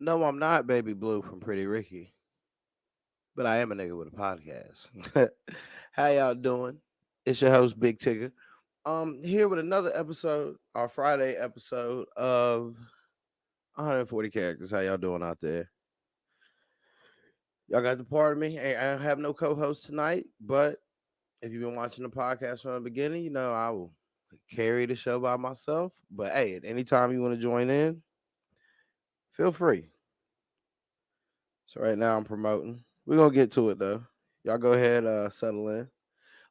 No, I'm not Baby Blue from Pretty Ricky, but I am a nigga with a podcast. How y'all doing? It's your host, Big Tigger. Here with another episode, our Friday episode of 140 characters. How y'all doing out there? Y'all got the part of me. Hey, I have no co-host tonight, but if you've been watching the podcast from the beginning, you know I will carry the show by myself. But hey, at any time you want to join in, feel free. So right now I'm promoting. We're gonna get to it though. Y'all go ahead, settle in.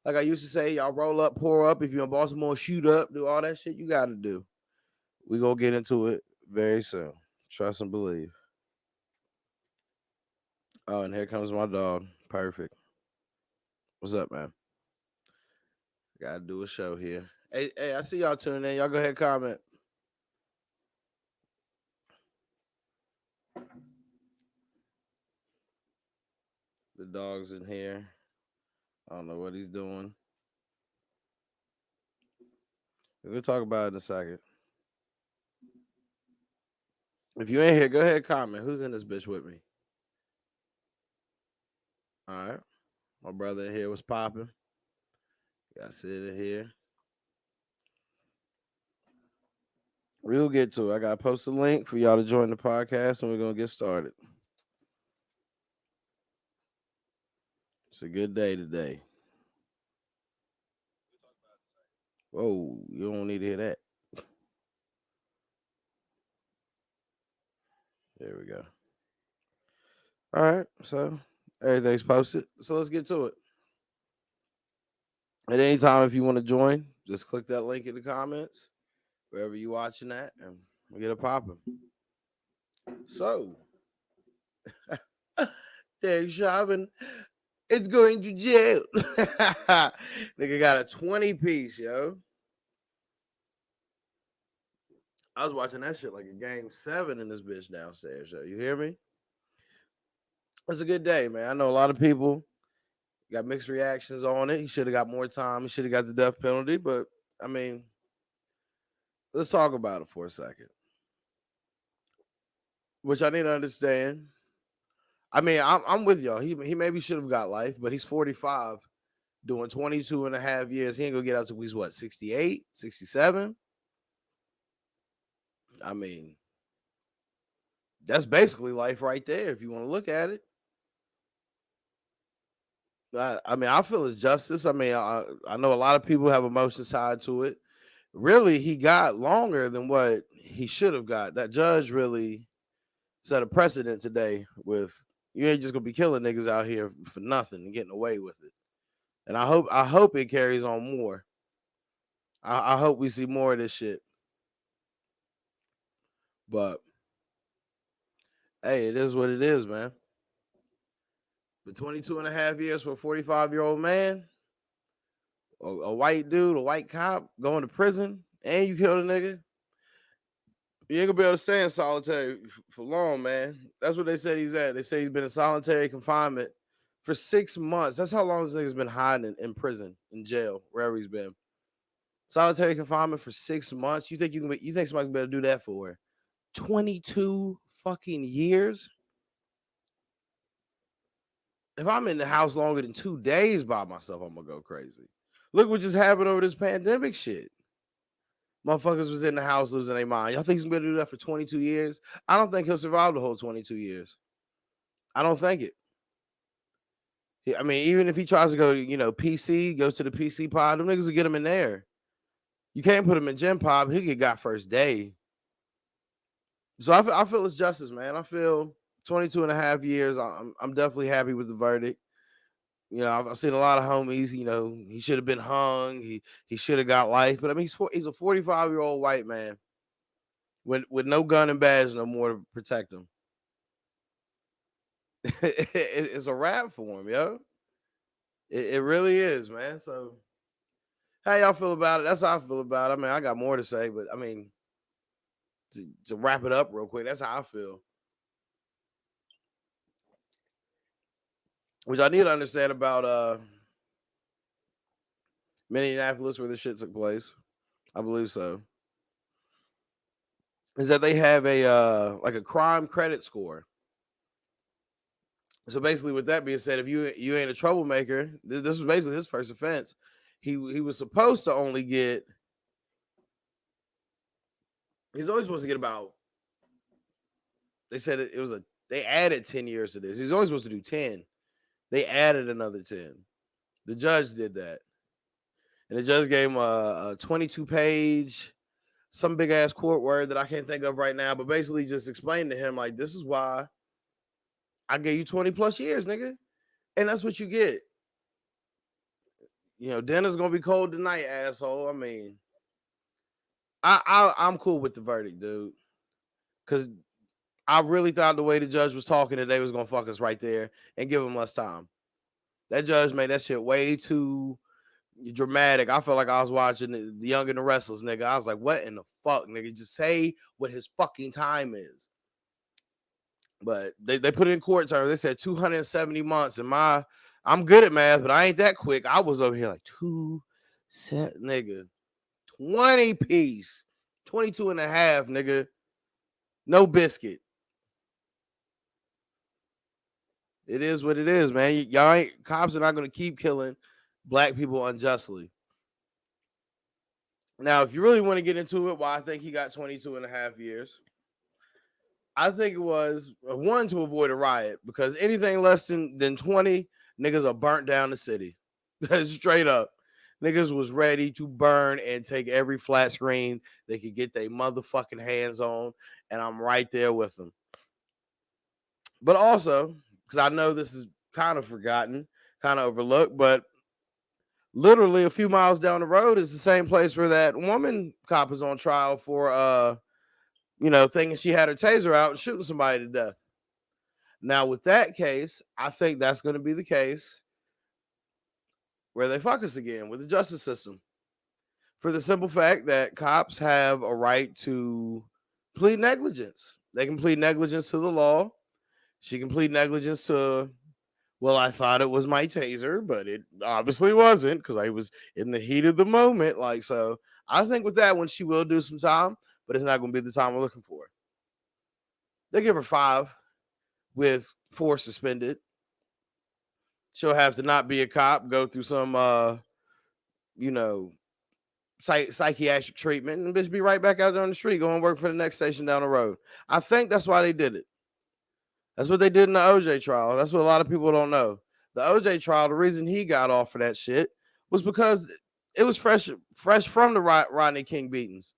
Like I used to say, y'all roll up, pour up. If you're in Baltimore, shoot up, do all that shit you gotta do. We gonna get into it very soon. Trust and believe. Oh, and here comes my dog. Perfect. What's up, man? Gotta do a show here. Hey, I see y'all tuning in. Y'all go ahead and comment. The dog's in here. I don't know what he's doing. We'll talk about it in a second. If you ain't here, go ahead and comment. Who's in this bitch with me? All right. My brother in here was popping. Got sit in here. We'll get to it. I got to post a link for y'all to join the podcast, and we're going to get started. It's a good day today. Whoa, you don't need to hear that. There we go. All right, so everything's posted. So let's get to it. At any time, if you want to join, just click that link in the comments, wherever you watching that, and we get it popping. So, Derek Chauvin is going to jail. Nigga got a 20 piece, yo. I was watching that shit like a game 7 in this bitch downstairs, yo. You hear me? It's a good day, man. I know a lot of people got mixed reactions on it. He should have got more time. He should have got the death penalty. But I mean, let's talk about it for a second. Which I need to understand. I mean, I'm with y'all. He maybe should have got life, but he's 45, doing 22 and a half years. He ain't gonna get out to he's what, 68, 67? I mean, that's basically life right there if you want to look at it. I mean, I feel it's justice. I mean, I know a lot of people have emotions tied to it. Really, he got longer than what he should have got. That judge really set a precedent today with you ain't just gonna be killing niggas out here for nothing and getting away with it. And I hope it carries on more. I hope we see more of this shit. But hey, it is what it is, man. But 22 and a half years for a 45-year-old man, a white dude, a white cop going to prison, and you killed a nigga, you ain't gonna be able to stay in solitary for long, man. That's what they said he's at. They say he's been in solitary confinement for 6 months. That's how long this nigga's been hiding in prison, in jail, wherever he's been. Solitary confinement for 6 months. You think somebody's better do that for 22 fucking years? If I'm in the house longer than 2 days by myself, I'm gonna go crazy. Look what just happened over this pandemic shit. Motherfuckers was in the house losing their mind. Y'all think he's gonna do that for 22 years? I don't think he'll survive the whole 22 years. I don't think it. I mean, even if he tries to go, PC, go to the PC pod, them niggas will get him in there. You can't put him in Gen Pop. He'll get got first day. So I feel it's justice, man. I feel 22 and a half years. I'm definitely happy with the verdict. I've seen a lot of homies. He should have been hung. He should have got life. But I mean, he's a 45-year-old white man with no gun and badge no more to protect him. It's a wrap for him, yo. It really is, man. So how y'all feel about it? That's how I feel about it. I mean, I got more to say, but I mean, to wrap it up real quick, that's how I feel. Which I need to understand about Minneapolis where this shit took place. I believe so. is that they have a like a crime credit score. So basically, with that being said, if you ain't a troublemaker, this was basically his first offense. He was supposed to only get. He's only supposed to get about. They said it was a. They added 10 years to this. He's only supposed to do 10. They added another 10. The judge did that, and the judge gave him a 22-page, some big ass court word that I can't think of right now, but basically just explained to him like, this is why I gave you 20 plus years, nigga, and that's what you get. Dinner's gonna be cold tonight, asshole. I mean, I'm cool with the verdict, dude, because I really thought the way the judge was talking that they was gonna fuck us right there and give him less time. That judge made that shit way too dramatic. I felt like I was watching the Young and the Restless, nigga. I was like, what in the fuck, nigga? Just say what his fucking time is. But they put it in court terms. They said 270 months. And I'm good at math, but I ain't that quick. I was over here like nigga. 20 piece. 22 and a half, nigga. No biscuit. It is what it is, man. Y'all cops are not gonna keep killing black people unjustly. Now, if you really want to get into it, why I think he got 22 and a half years, I think it was one, to avoid a riot, because anything less than 20, niggas are burnt down the city. Straight up. Niggas was ready to burn and take every flat screen they could get their motherfucking hands on, and I'm right there with them. But also, because I know this is kind of forgotten, kind of overlooked, but literally a few miles down the road is the same place where that woman cop is on trial for thinking she had her taser out and shooting somebody to death. Now, with that case, I think that's going to be the case where they fuck us again with the justice system. For the simple fact that cops have a right to plead negligence. They can plead negligence to the law. She can plead negligence to, well, I thought it was my taser, but it obviously wasn't because I was in the heat of the moment. Like, so I think with that one, she will do some time, but it's not going to be the time we're looking for. They give her 5 with 4 suspended. She'll have to not be a cop, go through some, psychiatric treatment, and bitch be right back out there on the street, going to work for the next station down the road. I think that's why they did it. That's what they did in the OJ trial. That's what a lot of people don't know. The OJ trial, the reason he got off for that shit was because it was fresh from the Rodney King beatings.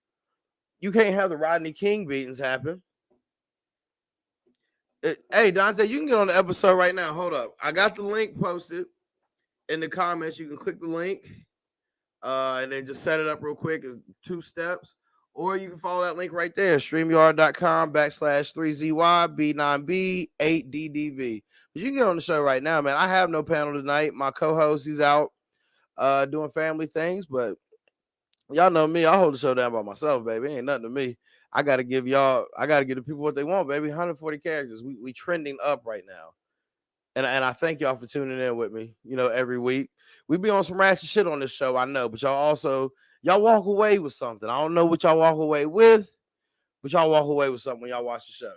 You can't have the Rodney King beatings happen. Hey, Dante, you can get on the episode right now. Hold up. I got the link posted in the comments. You can click the link and then just set it up real quick. It's 2 steps. Or you can follow that link right there, StreamYard.com/3ZYB9B8DDV. But you can get on the show right now, man. I have no panel tonight. My co-host, he's out doing family things, but y'all know me. I hold the show down by myself, baby. It ain't nothing to me. I gotta give the people what they want, baby. 140 characters. We trending up right now. And I thank y'all for tuning in with me, every week. We be on some ratchet shit on this show, I know, but y'all walk away with something. I don't know what y'all walk away with, but y'all walk away with something when y'all watch the show.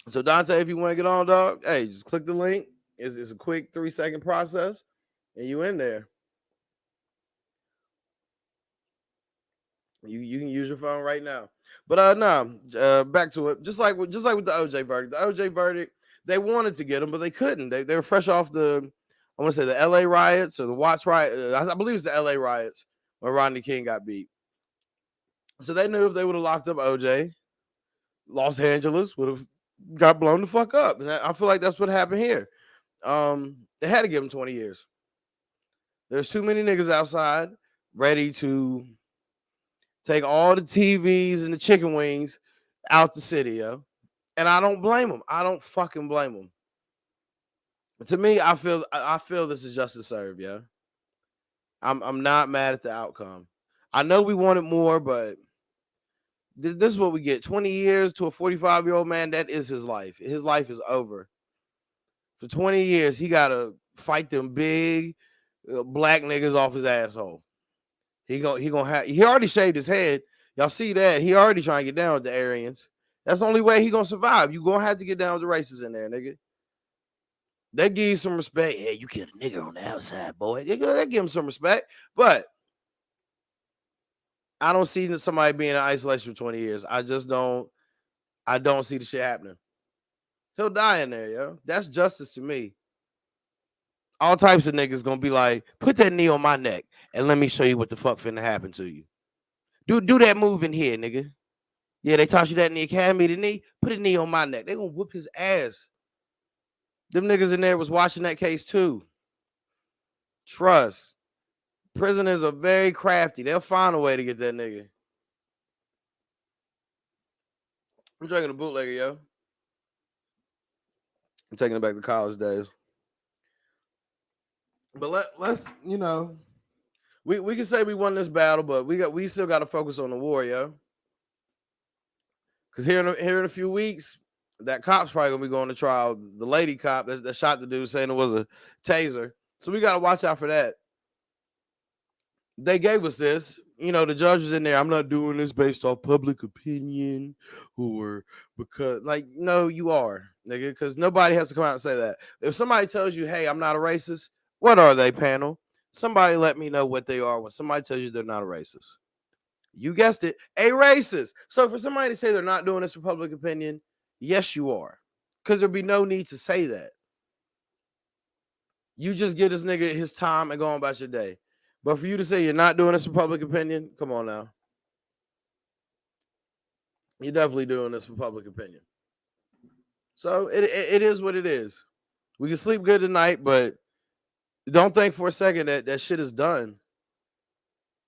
So Dante, if you want to get on, dog, hey, just click the link. It's a quick 3-second process, and you in there. You can use your phone right now. But back to it. Just like with the OJ verdict. The OJ verdict, they wanted to get him, but they couldn't. They were fresh off the LA riots or the Watts riot. I believe it's the LA riots when Rodney King got beat. So they knew if they would have locked up OJ, Los Angeles would have got blown the fuck up. And I feel like that's what happened here. They had to give him 20 years. There's too many niggas outside ready to take all the TVs and the chicken wings out the city, yo. And I don't blame them. I don't fucking blame them. To me, I feel this is justice served, yo. I'm not mad at the outcome. I know we wanted more, but this is what we get. 20 years to a 45-year-old man, that is his life. His life is over. For 20 years, he got to fight them big black niggas off his asshole. He already shaved his head. Y'all see that? He already trying to get down with the Aryans. That's the only way he gonna survive. You gonna have to get down with the racists in there, nigga. They give you some respect. Hey, you killed a nigga on the outside, boy. They give him some respect. But I don't see somebody being in isolation for 20 years. I just don't. I don't see the shit happening. He'll die in there, yo. That's justice to me. All types of niggas gonna be like, put that knee on my neck and let me show you what the fuck finna happen to you. Do that move in here, nigga. Yeah, they taught you that in the academy, the knee. Put a knee on my neck. They gonna whoop his ass. Them niggas in there was watching that case too. Trust. Prisoners are very crafty. They'll find a way to get that nigga. I'm drinking a bootlegger, yo. I'm taking it back to college days. But let's we can say we won this battle, but we still got to focus on the war, yo. Because here in a few weeks, that cop's probably gonna be going to trial. The lady cop that shot the dude saying it was a taser. So we got to watch out for that. They gave us this. The judge was in there. I'm not doing this based off public opinion or because, no, you are, nigga, because nobody has to come out and say that. If somebody tells you, hey, I'm not a racist, what are they, panel? Somebody let me know what they are when somebody tells you they're not a racist. You guessed it, a racist. So for somebody to say they're not doing this for public opinion, yes, you are, because there'd be no need to say that. You just give this nigga his time and go on about your day. But for you to say you're not doing this for public opinion, come on now. You're definitely doing this for public opinion. So it is what it is. We can sleep good tonight, but don't think for a second that shit is done.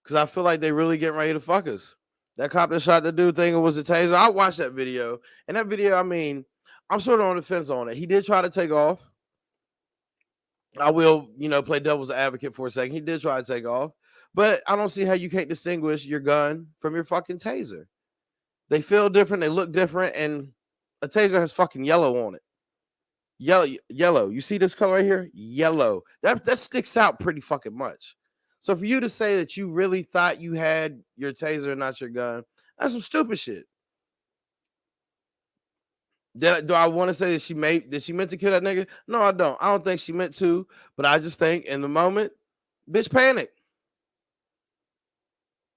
Because I feel like they really getting ready to fuck us. That cop that shot the dude thinking it was a taser. I watched that video. And that video, I'm sort of on the fence on it. He did try to take off. I will, play devil's advocate for a second. He did try to take off. But I don't see how you can't distinguish your gun from your fucking taser. They feel different. They look different. And a taser has fucking yellow on it. Yellow. You see this color right here? Yellow. That sticks out pretty fucking much. So for you to say that you really thought you had your taser and not your gun, that's some stupid shit. Do I want to say that she meant to kill that nigga? No, I don't. I don't think she meant to, but I just think in the moment, bitch panic.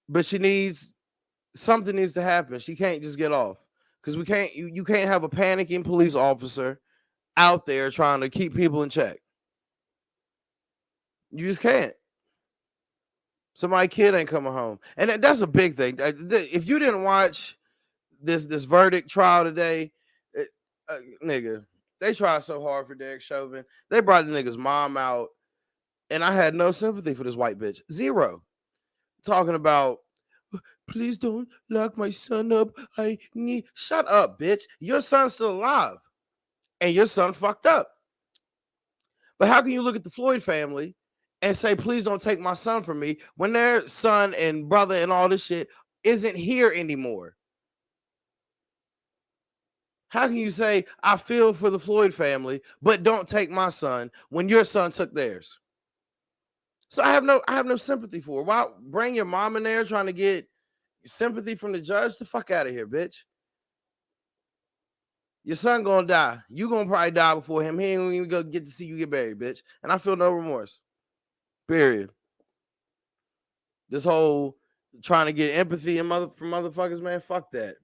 But something needs to happen. She can't just get off. Because you can't have a panicking police officer out there trying to keep people in check. You just can't. Somebody kid ain't coming home. And that's a big thing. If you didn't watch this verdict trial today, nigga, they tried so hard for Derek Chauvin. They brought the nigga's mom out, and I had no sympathy for this white bitch. Zero. Talking about, please don't lock my son up. Shut up, bitch. Your son's still alive, and your son fucked up. But how can you look at the Floyd family and say, please don't take my son from me when their son and brother and all this shit isn't here anymore? How can you say, I feel for the Floyd family, but don't take my son when your son took theirs? So I have no sympathy for her. Why bring your mom in there trying to get sympathy from the judge? The fuck out of here, bitch. Your son gonna die. You gonna probably die before him. He ain't even gonna get to see you get buried, bitch. And I feel no remorse. Period. This whole trying to get empathy and from motherfuckers, man, fuck that.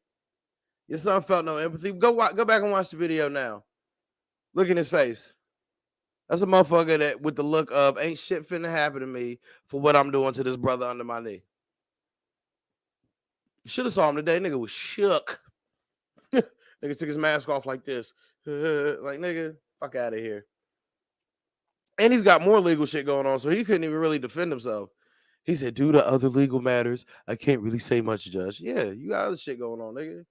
Your son felt no empathy. Go back and watch the video now. Look in his face. That's a motherfucker that with the look of ain't shit finna happen to me for what I'm doing to this brother under my knee. You should have saw him today. Nigga was shook. Nigga took his mask off like this. Like, nigga, fuck out of here. And he's got more legal shit going on, so he couldn't even really defend himself. He said, due to other legal matters, I can't really say much, Judge. Yeah, you got other shit going on, nigga.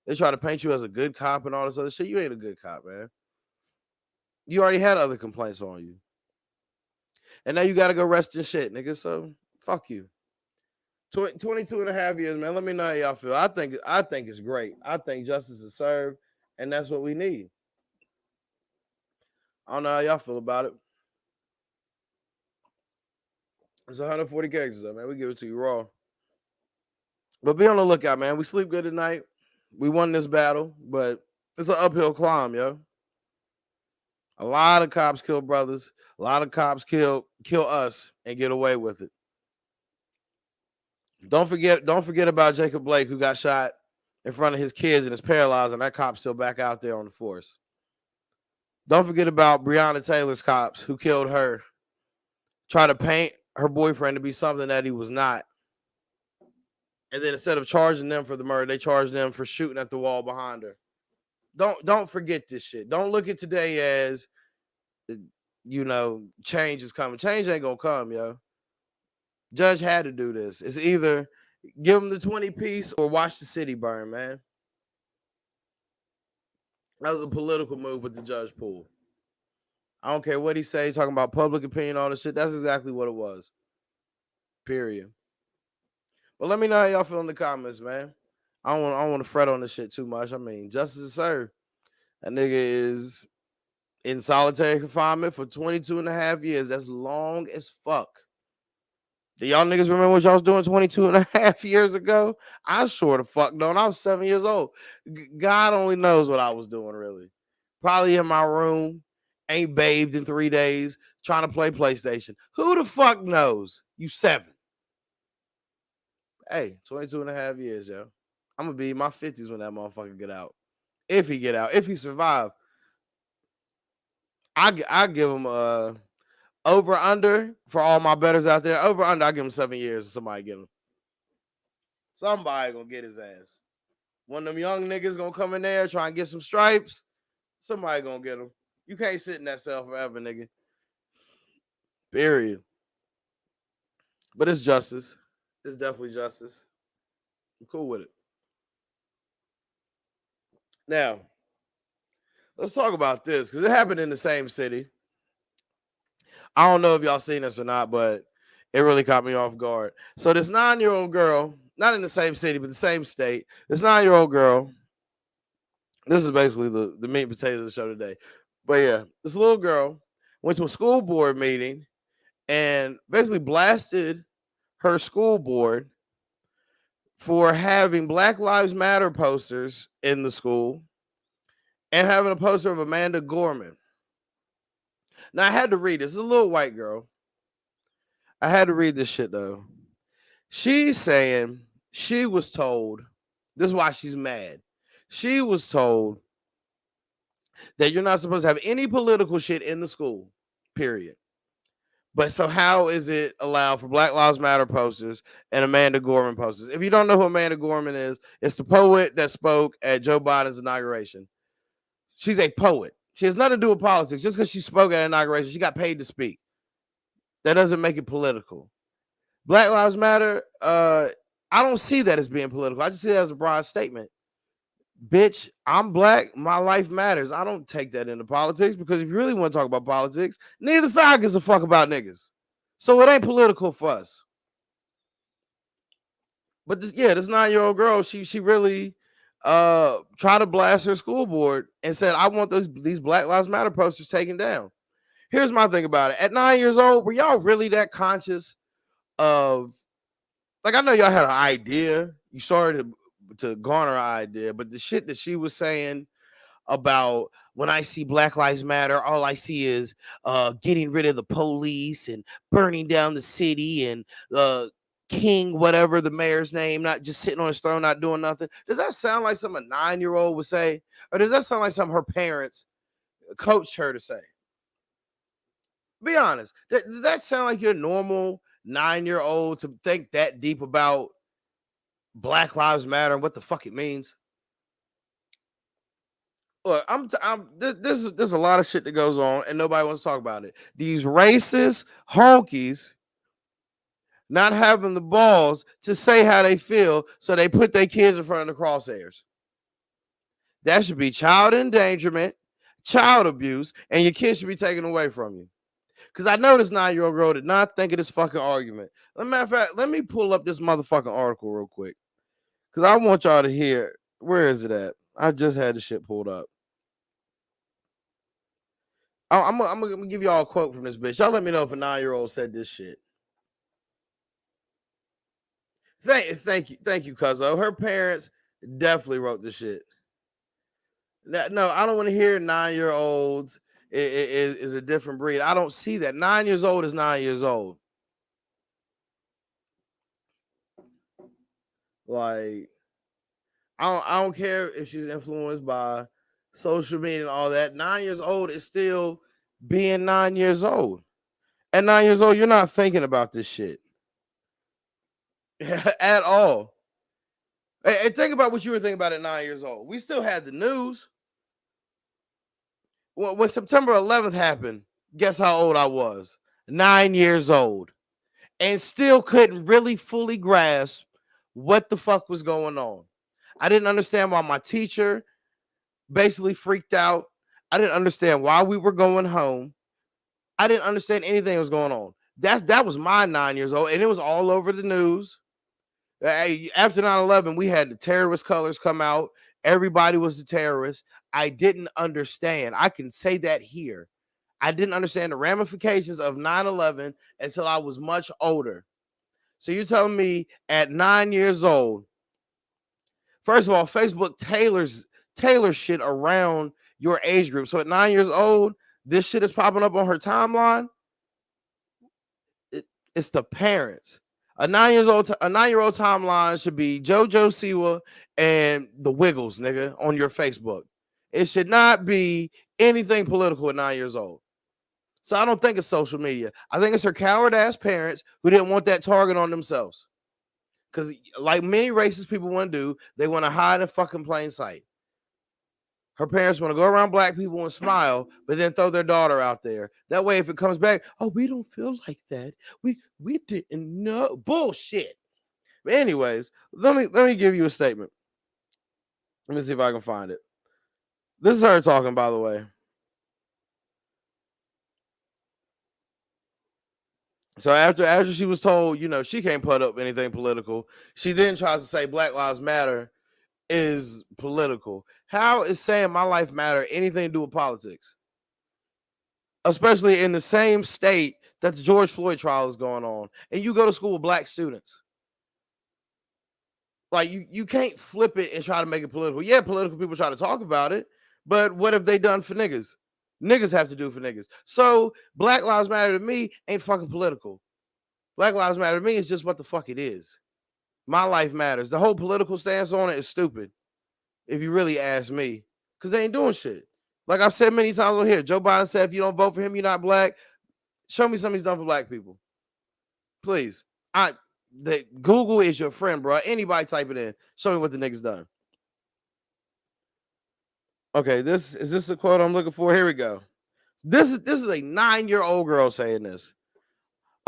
They try to paint you as a good cop and all this other shit. You ain't a good cop, man. You already had other complaints on you. And now you got to go rest in shit, nigga. So, fuck you. 22 and a half years, man. Let me know how y'all feel. I think it's great. I think justice is served, and that's what we need. I don't know how y'all feel about it. It's 140 cases, though, man. We give it to you raw. But be on the lookout, man. We sleep good tonight. We won this battle, but it's an uphill climb, yo. A lot of cops kill brothers. A lot of cops kill us and get away with it. Don't forget about Jacob Blake, who got shot in front of his kids and is paralyzed, and that cop's still back out there on the force. Don't forget about Breonna Taylor's cops who killed her, try to paint her boyfriend to be something that he was not. And then instead of charging them for the murder, they charged them for shooting at the wall behind her. Don't forget this shit. Don't look at today as, change is coming. Change ain't gonna come, yo. Judge had to do this. It's either give him the 20 piece or watch the city burn, man. That was a political move with the judge pool. I don't care what he say, talking about public opinion, all this shit. That's exactly what it was. Period. But let me know how y'all feel in the comments, man. I don't want to fret on this shit too much. I mean, justice is served. That nigga is in solitary confinement for 22 and a half years. That's long as fuck. Do y'all niggas remember what y'all was doing 22 and a half years ago? I sure the fuck don't. I was 7 years old. God only knows what I was doing, really. Probably in my room, ain't bathed in 3 days, trying to play PlayStation. Who the fuck knows? You 7. Hey, 22 and a half years, yo. I'm going to be in my 50s when that motherfucker get out. If he get out. If he survive. I give him over under for all my bettors out there. Over under, I give him 7 years and somebody get him. Somebody gonna get his ass. One of them young niggas gonna come in there try and get some stripes. Somebody gonna get him. You can't sit in that cell forever, nigga. Period. But it's justice. It's definitely justice. I'm cool with it. Now, let's talk about this because it happened in the same city. I don't know if y'all seen this or not, but it really caught me off guard. So this 9-year-old girl, not in the same city, but the same state, this 9-year-old girl, this is basically the meat and potatoes of the show today. But yeah, this little girl went to a school board meeting and basically blasted her school board for having Black Lives Matter posters in the school and having a poster of Amanda Gorman. Now, I had to read this. This is a little white girl. I had to read this shit, though. She's saying she was told, this is why she's mad. She was told that you're not supposed to have any political shit in the school, period. But so how is it allowed for Black Lives Matter posters and Amanda Gorman posters? If you don't know who Amanda Gorman is, it's the poet that spoke at Joe Biden's inauguration. She's a poet. She has nothing to do with politics. Just because she spoke at inauguration, she got paid to speak. That doesn't make it political. Black Lives Matter, I don't see that as being political. I just see that as a broad statement. Bitch, I'm black. My life matters. I don't take that into politics because if you really want to talk about politics, neither side gives a fuck about niggas. So it ain't political for us. But this 9-year-old girl, she really tried to blast her school board and said, I want these Black Lives Matter posters taken down. Here's my thing about it. At 9 years old, were y'all really that conscious of, like, I know y'all had an idea. You started to garner an idea, but the shit that she was saying about when I see Black Lives Matter, all I see is getting rid of the police and burning down the city and King, whatever the mayor's name, not just sitting on his throne, not doing nothing. Does that sound like something a 9-year-old would say? Or does that sound like something her parents coached her to say? Be honest. Does that sound like your normal 9-year-old to think that deep about Black Lives Matter and what the fuck it means? Look, there's a lot of shit that goes on and nobody wants to talk about it. These racist honkies not having the balls to say how they feel, so they put their kids in front of the crosshairs. That should be child endangerment, child abuse, and your kids should be taken away from you. Because I know this 9-year-old girl did not think of this fucking argument. As a matter of fact, let me pull up this motherfucking article real quick. Because I want y'all to hear. Where is it at? I just had the shit pulled up. I'm gonna give y'all a quote from this bitch. Y'all let me know if a 9-year-old said this shit. Thank you, Cuzzo. Her parents definitely wrote the shit. No, I don't want to hear 9 year olds is a different breed. I don't see that. 9 years old is 9 years old. Like I don't care if she's influenced by social media and all that. 9 years old is still being 9 years old. At 9 years old, you're not thinking about this shit at all. And think about what you were thinking about at 9 years old. We still had the news. When September 11th happened, guess how old I was? 9 years old. And still couldn't really fully grasp what the fuck was going on. I didn't understand why my teacher basically freaked out. I didn't understand why we were going home. I didn't understand anything that was going on. That was my 9 years old, and it was all over the news. After 9/11, we had the terrorist colors come out. Everybody was a terrorist. I didn't understand. I can say that here. I didn't understand the ramifications of 9/11 until I was much older. So you're telling me at 9 years old, first of all, Facebook tailors shit around your age group. So at 9 years old, this shit is popping up on her timeline. It's the parents. A 9-year-old timeline should be JoJo Siwa and the Wiggles, nigga, on your Facebook. It should not be anything political at 9 years old. So I don't think it's social media. I think it's her coward ass parents who didn't want that target on themselves. Because, like many racist people want to do, they want to hide in fucking plain sight. Her parents want to go around black people and smile, but then throw their daughter out there. That way, if it comes back, oh, we don't feel like that. We didn't know. Bullshit. But anyways, let me give you a statement. Let me see if I can find it. This is her talking, by the way. So after she was told, she can't put up anything political, she then tries to say Black Lives Matter is political. How is saying my life matter anything to do with politics? Especially in the same state that the George Floyd trial is going on, and you go to school with black students. Like you can't flip it and try to make it political. Yeah, political people try to talk about it, but what have they done for niggas? Niggas have to do for niggas. So Black Lives Matter to me ain't fucking political. Black Lives Matter to me is just what the fuck it is. My life matters. The whole political stance on it is stupid, if you really ask me, because they ain't doing shit. Like I've said many times on here, Joe Biden said, if you don't vote for him, you're not black. Show me something he's done for black people, please. Google is your friend, bro. Anybody type it in. Show me what the nigga's done. Okay, this a quote I'm looking for? Here we go. This is a 9-year-old girl saying this.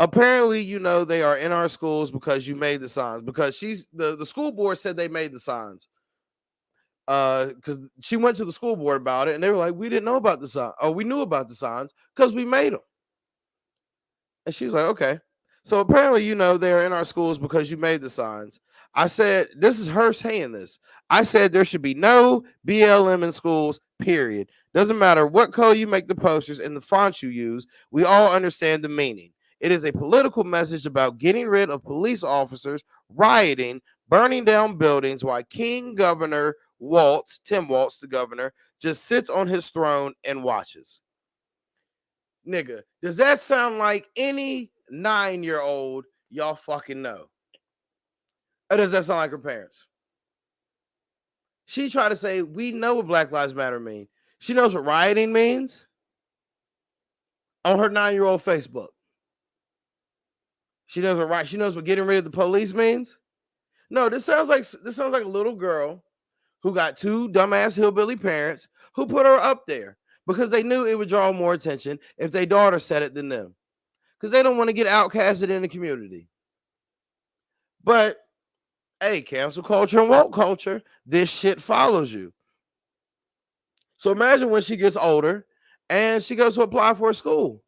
Apparently, they are in our schools because you made the signs. Because the school board said they made the signs. Because she went to the school board about it, and they were like, we didn't know about the sign. Oh, we knew about the signs because we made them. And she was like, okay. So apparently, they're in our schools because you made the signs. I said, this is her saying this. I said there should be no BLM in schools, period. Doesn't matter what color you make the posters and the fonts you use. We all understand the meaning. It is a political message about getting rid of police officers, rioting, burning down buildings while King Governor Tim Walz, the governor, just sits on his throne and watches. Nigga, does that sound like any 9-year-old y'all fucking know? Or does that sound like her parents? She tried to say, we know what Black Lives Matter mean. She knows what rioting means on her 9-year-old Facebook. She knows what getting rid of the police means. No, this sounds like a little girl who got two dumbass hillbilly parents who put her up there because they knew it would draw more attention if their daughter said it than them. Because they don't want to get outcasted in the community. But hey, cancel culture and woke culture, this shit follows you. So imagine when she gets older and she goes to apply for a school.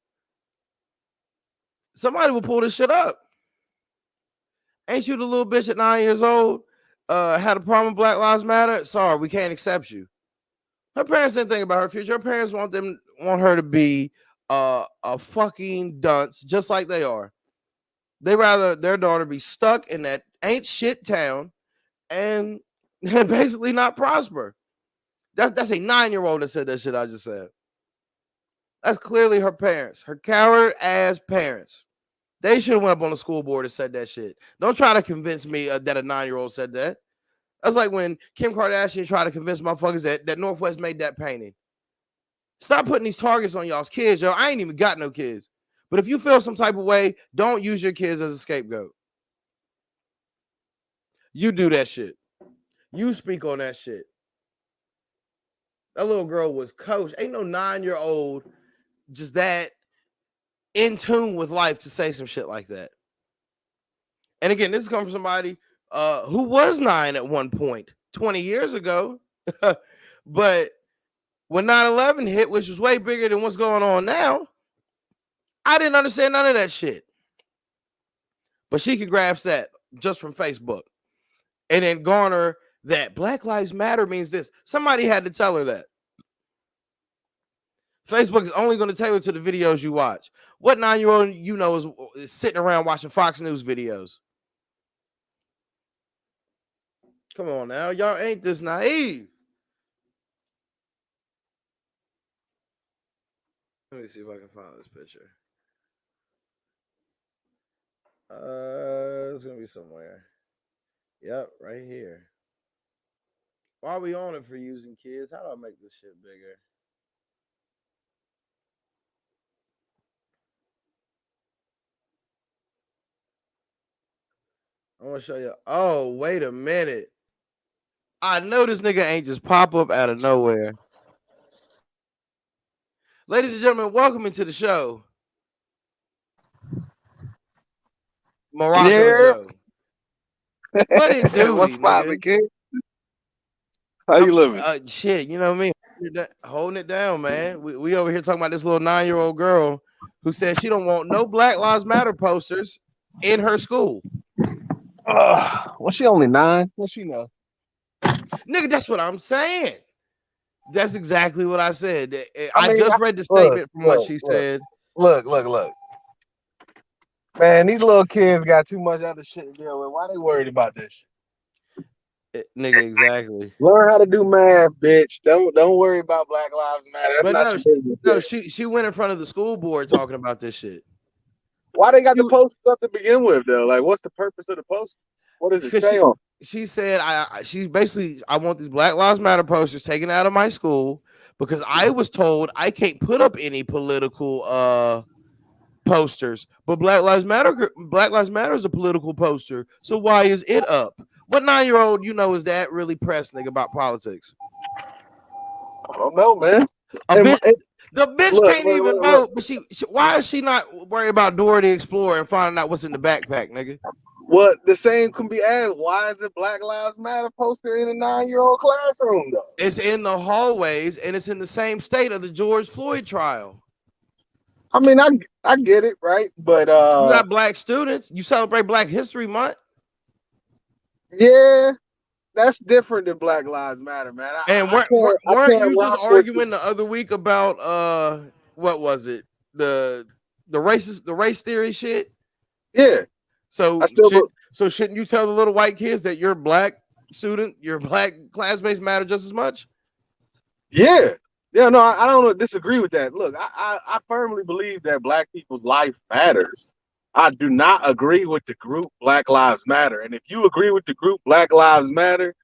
Somebody will pull this shit up. Ain't you the little bitch at 9 years old? Had a problem with Black Lives Matter? Sorry, we can't accept you. Her parents didn't think about her future. Her parents want her to be a fucking dunce, just like they are. They rather their daughter be stuck in that ain't shit town and basically not prosper. That's a 9-year-old that said that shit I just said. That's clearly her parents, her coward ass parents. They should have went up on the school board and said that shit. Don't try to convince me that a 9-year-old said that. That's like when Kim Kardashian tried to convince motherfuckers that Northwest made that painting. Stop putting these targets on y'all's kids, yo. I ain't even got no kids. But if you feel some type of way, don't use your kids as a scapegoat. You do that shit. You speak on that shit. That little girl was coached. Ain't no 9-year-old just that in tune with life to say some shit like that. And again, this comes from somebody who was 9 at one point 20 years ago. But when 9/11 hit, which was way bigger than what's going on now, I didn't understand none of that shit. But she could grasp that just from Facebook and then garner that Black Lives Matter means this. Somebody had to tell her that. Facebook is only going to tailor to the videos you watch. What 9-year-old you know is sitting around watching Fox News videos? Come on now. Y'all ain't this naive. Let me see if I can find this picture. It's going to be somewhere. Yep, right here. While we on it for using kids, how do I make this shit bigger? I want to show you. Oh, wait a minute. I know this nigga ain't just pop up out of nowhere. Ladies and gentlemen, welcome into the show. Morocco Yeah, Joe. What it what's duty, poppin', nigga? kid? How you living? Shit, you know me, holding it down, man. We over here talking about this little 9-year-old girl who said she don't want no Black Lives Matter posters in her school. Well, she only 9. What she know? Nigga, that's what I'm saying. That's exactly what I said. I I mean, just read the look, statement from what look, she look, said. look. Man, these little kids got too much other shit to deal with. Why they worried about this shit? Nigga, exactly. Learn how to do math, bitch. Don't worry about Black Lives Matter. That's But not no, your business no, yet. she went in front of the school board talking about this shit. Why they got She the posters up to begin with, though? Like, what's the purpose of the posters? What does it because say on? she said she basically I want these Black Lives Matter posters taken out of my school because I was told I can't put up any political posters, but Black Lives Matter is a political poster, so why is it up? What 9-year-old you know is that really pressed nigga about politics? I don't know, man. A And, bitch, the bitch look, can't look, even look, look. vote, but she why is she not worried about Dora the Explorer and finding out what's in the backpack, nigga? What the same can be asked. Why is it Black Lives Matter poster in a 9-year-old classroom though? It's in the hallways and it's in the same state of the George Floyd trial. I mean, I get it, right? But You got black students. You celebrate Black History Month, yeah, that's different than Black Lives Matter, man. and I weren't can't you just rock with you. arguing the other week about what was it the the race theory shit? Yeah, I still So shouldn't you tell the little white kids that your black student, your black classmates matter just as much? yeah. Yeah, no, I don't disagree with that. Look, I firmly believe that black people's life matters. I do not agree with the group Black Lives Matter. And if you agree with the group Black Lives Matter,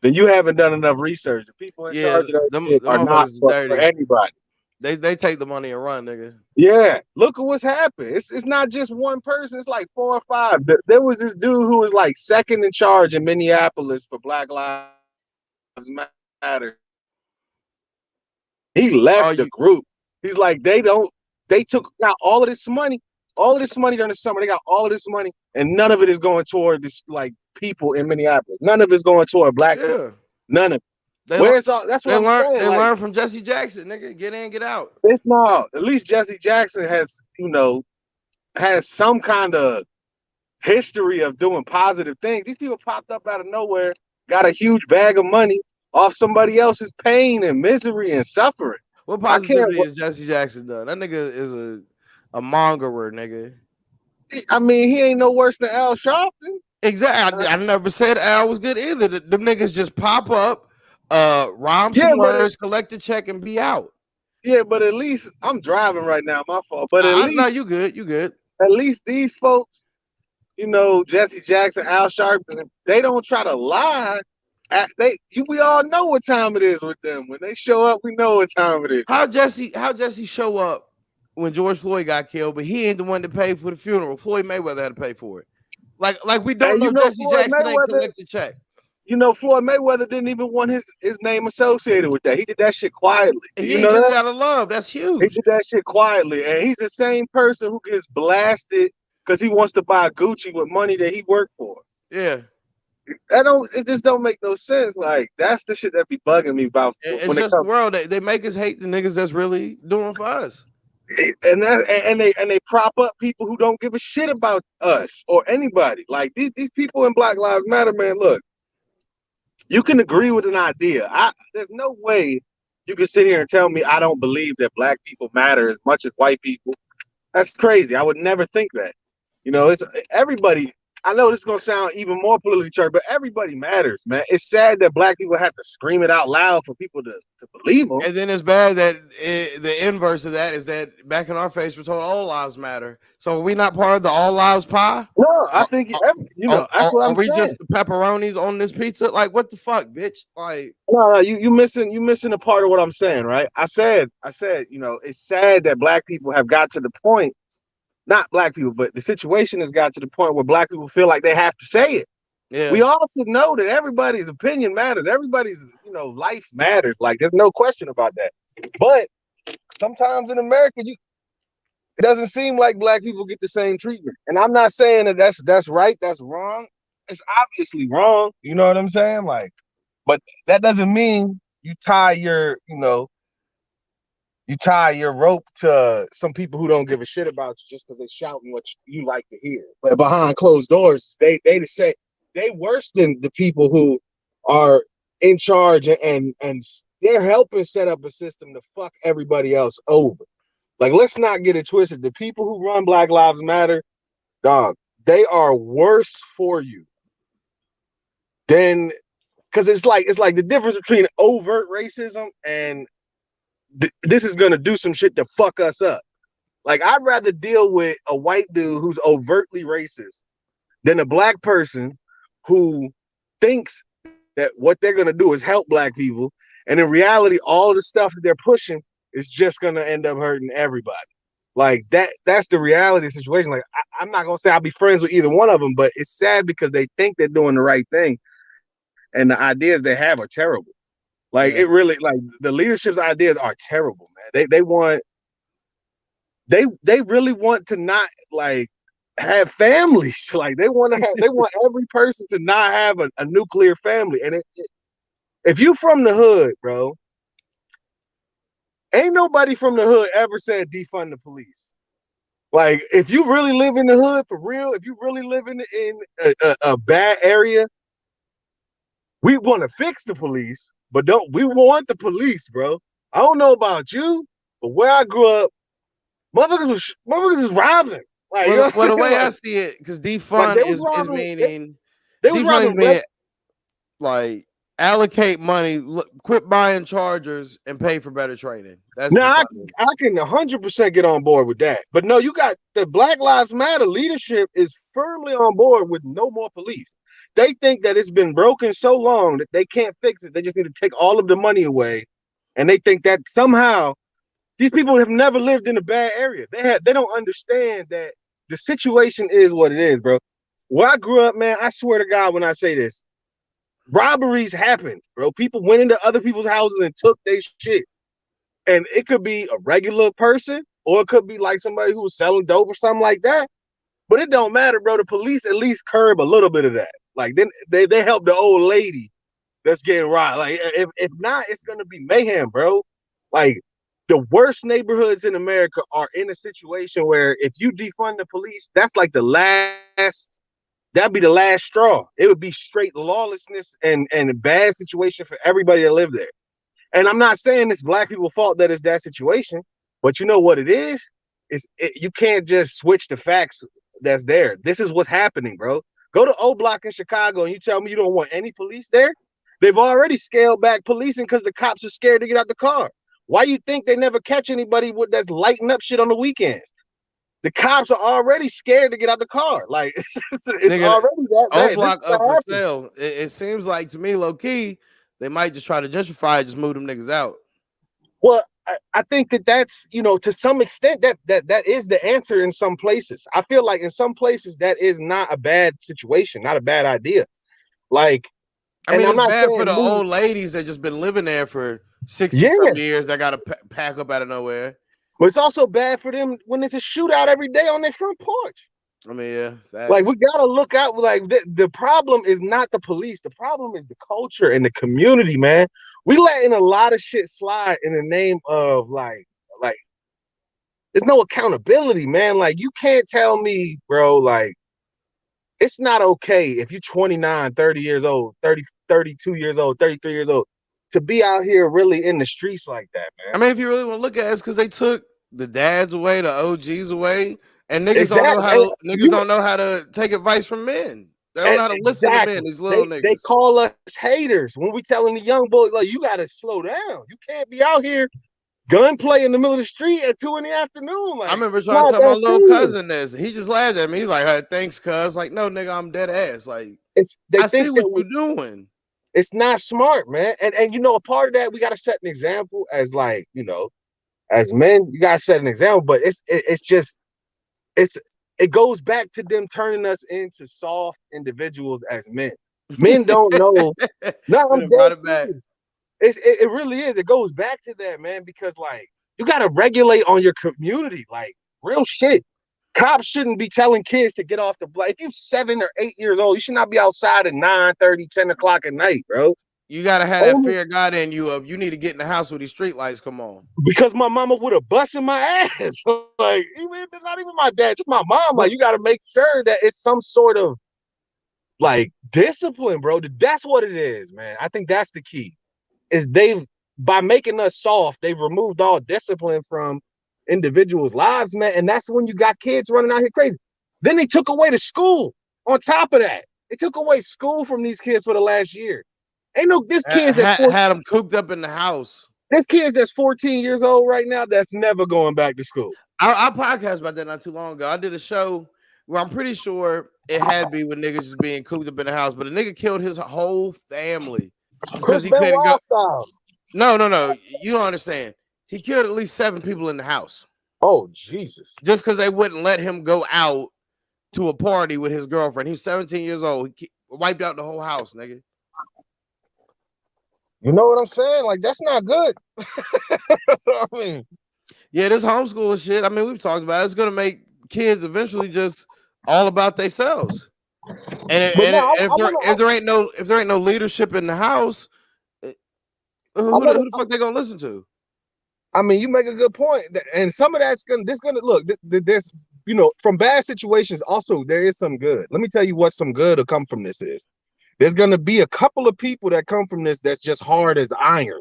then you haven't done enough research. The people in Yeah, charge of that shit them are motherfuckers not is for dirty. anybody. They take the money and run, nigga. Yeah, look at what's happened. It's not just one person. It's like 4 or 5. There was this dude who was like second in charge in Minneapolis for Black Lives Matter. He left Oh, the you group. He's like, they don't. They took out all of this money during the summer. They got all of this money, and none of it is going toward this like people in Minneapolis. None of it's going toward black people. yeah. None of it. They Where's all? That's what I'm saying. they Like learn from Jesse Jackson, nigga. Get in, get out. it's not. At least Jesse Jackson has, has some kind of history of doing positive things. These people popped up out of nowhere, got a huge bag of money off somebody else's pain and misery and suffering. What I can't. positivity is Jesse Jackson done? That nigga is a mongerer, nigga. I mean, he ain't no worse than Al Sharpton. Exactly. I never said Al was good either. Them niggas just pop up, rhyme Yeah, some but words, collect a check, and be out. yeah, but at least I'm driving right now. My fault. But I no, you good. You good. at least these folks, Jesse Jackson, Al Sharpton, they don't try to lie. We all know what time it is with them. When they show up, we know what time it is. How Jesse show up when George Floyd got killed, but he ain't the one to pay for the funeral. Floyd Mayweather had to pay for it. Like we don't And know Jesse Jackson ain't collect a check. Floyd Mayweather didn't even want his name associated with that. He did that shit quietly. Do you He know did it that? out of love. That's He huge. did that shit quietly. And he's the same person who gets blasted because he wants to buy Gucci with money that he worked for. Yeah. It just don't make no sense. Like, that's the shit that be bugging me about It's when it just the comes. world. They make us hate the niggas that's really doing for us. And they prop up people who don't give a shit about us or anybody. Like these people in Black Lives Matter, man. Look, you can agree with an idea. There's no way you can sit here and tell me I don't believe that black people matter as much as white people. That's crazy. I would never think that. It's everybody. I know this is gonna sound even more politically charged, but everybody matters, man. It's sad that black people have to scream it out loud for people to believe them. And then it's bad that the inverse of that is that back in our face we're told all lives matter. So are we not part of the all lives pie? No, I Are, think that's what are I'm we saying. just the pepperonis on this pizza? Like what the fuck, bitch? Like No, you missing a part of what I'm saying, right? I said, it's sad that black people have got to the point, not black people, but the situation has got to the point where black people feel like they have to say it. yeah, We all should know that everybody's opinion matters. Everybody's, life matters. Like there's no question about that. But sometimes in America, it doesn't seem like black people get the same treatment. And I'm not saying that that's right, that's wrong. It's obviously wrong. You know what I'm saying? Like, but that doesn't mean you tie your rope to some people who don't give a shit about you just because they're shouting what you like to hear. But behind closed doors, they say they worse than the people who are in charge and they're helping set up a system to fuck everybody else over. Like, let's not get it twisted. The people who run Black Lives Matter, dog, they are worse for you than because it's like the difference between overt racism and this is gonna do some shit to fuck us up. Like, I'd rather deal with a white dude who's overtly racist than a black person who thinks that what they're gonna do is help black people, and in reality, all the stuff that they're pushing is just gonna end up hurting everybody. Like that's the reality of the situation. Like, I'm not gonna say I'll be friends with either one of them, but it's sad because they think they're doing the right thing, and the ideas they have are terrible. Like, yeah, it really, like, the leadership's ideas are terrible, man. They really want to not, like, have families. Like, they want every person to not have a nuclear family. And if you from the hood, bro, ain't nobody from the hood ever said defund the police. Like, if you really live in the hood for real, if you really live in a bad area, we want to fix the police, but don't we want the police, bro? I don't know about you, but where I grew up, motherfuckers was robbing. Like, you know Well, what well, I'm the saying? way I see it, because Like they defund was is robbing. meaning They was defund is robbing meaning like allocate money, quit buying chargers, and pay for better training. That's Now defunding. I can 100% get on board with that. But no, you got the Black Lives Matter leadership is firmly on board with no more police. They think that it's been broken so long that they can't fix it. They just need to take all of the money away. And they think that somehow these people have never lived in a bad area. They don't understand that the situation is what it is, bro. Where I grew up, man, I swear to God when I say this, robberies happened, bro. People went into other people's houses and took their shit. And it could be a regular person, or it could be like somebody who was selling dope or something like that. But it don't matter, bro. The police at least curb a little bit of that. Like, then they help the old lady that's getting robbed. Like, if not, it's gonna be mayhem, bro. Like, the worst neighborhoods in America are in a situation where if you defund the police, that's like that'd be the last straw. It would be straight lawlessness and a bad situation for everybody that live there. And I'm not saying it's black people's fault that it's that situation, but you know what it is? You can't just switch the facts that's there. This is what's happening, bro. Go to O Block in Chicago and you tell me you don't want any police there? They've already scaled back policing because the cops are scared to get out the car. Why you think they never catch anybody with that's lighting up shit on the weekends? The cops are already scared to get out the car. Like it's Nigga, already that O bad. This is Block up what for happened. sale. It seems like to me, low key, they might just try to gentrify it, just move them niggas out. Well, I think that's to some extent that is the answer in some places. I feel like in some places that is not a bad situation, not a bad idea. Like, I and mean, I'm it's not bad for saying the move. old ladies that just been living there for 60 Yeah, some years that got to pack up out of nowhere. but it's also bad for them when there's a shootout every day on their front porch. I mean, yeah, Like facts. we gotta look out. Like the problem is not the police. The problem is the culture and the community, man. We letting a lot of shit slide in the name of like there's no accountability, man. Like you can't tell me, bro, like it's not okay if you're 29, 30 years old, 30, 32 years old, 33 years old to be out here really in the streets like that, I man. mean, if you really want to look at it, it's because they took the dads away, the OGs away, and niggas don't know Exactly. how And to niggas you don't know how to take advice from men. They don't and know how to listen to men. exactly. These little They niggas. call us haters when we telling the young boys like you gotta slow down. You can't be out here gunplay in the middle of the street at 2 in the afternoon. I Like remember it's trying to not tell my that little serious. cousin this. He just laughed at me. He's like, "Hey, thanks, cuz." Like, no, nigga, I'm dead ass. Like, It's they I see think what that you're doing. it's not smart, man. And a part of that we gotta set an example as like, as men, you gotta set an example, but it's just it's it goes back to them turning us into soft individuals as men. Men don't know. No, We I'm done dead brought it back. serious. It really is. It goes back to that, man, because like you gotta regulate on your community, like real shit. Cops shouldn't be telling kids to get off the block. If you're 7 or 8 years old, you should not be outside at 9:30, 10 o'clock at night, bro. You gotta have that Only fear of God in you of you need to get in the house with these street lights. Come on. because my mama would have busted my ass. Like, even not even my dad, just my mom. Like, But you gotta make sure that it's some sort of like discipline, bro. That's what it is, man. I think that's the key. Is they've by making us soft, they've removed all discipline from individuals' lives, man. And that's when you got kids running out here crazy. Then they took away the school. On top of that, they took away school from these kids for the last year. Ain't no had them cooped up in the house. this kids that's 14 years old right now that's never going back to school. I podcast about that not too long ago. I did a show where I'm pretty sure it had to be with niggas just being cooped up in the house, but a nigga killed his whole family just because Chris he couldn't go. Benoit style. No. You don't understand. He killed at least 7 people in the house Oh Jesus! just because they wouldn't let him go out to a party with his girlfriend. He was 17 years old. He wiped out the whole house, nigga. You know what I'm saying? Like that's not good. I mean, Yeah, this homeschooling shit. I mean, we've talked about it. It's gonna make kids eventually just all about themselves. And, but no, if there ain't no leadership in the house, who the fuck they gonna listen to? I mean, you make a good point, and some of that's gonna look. There's from bad situations. Also, there is some good. Let me tell you what some good will come from this is. There's gonna be a couple of people that come from this that's just hard as iron.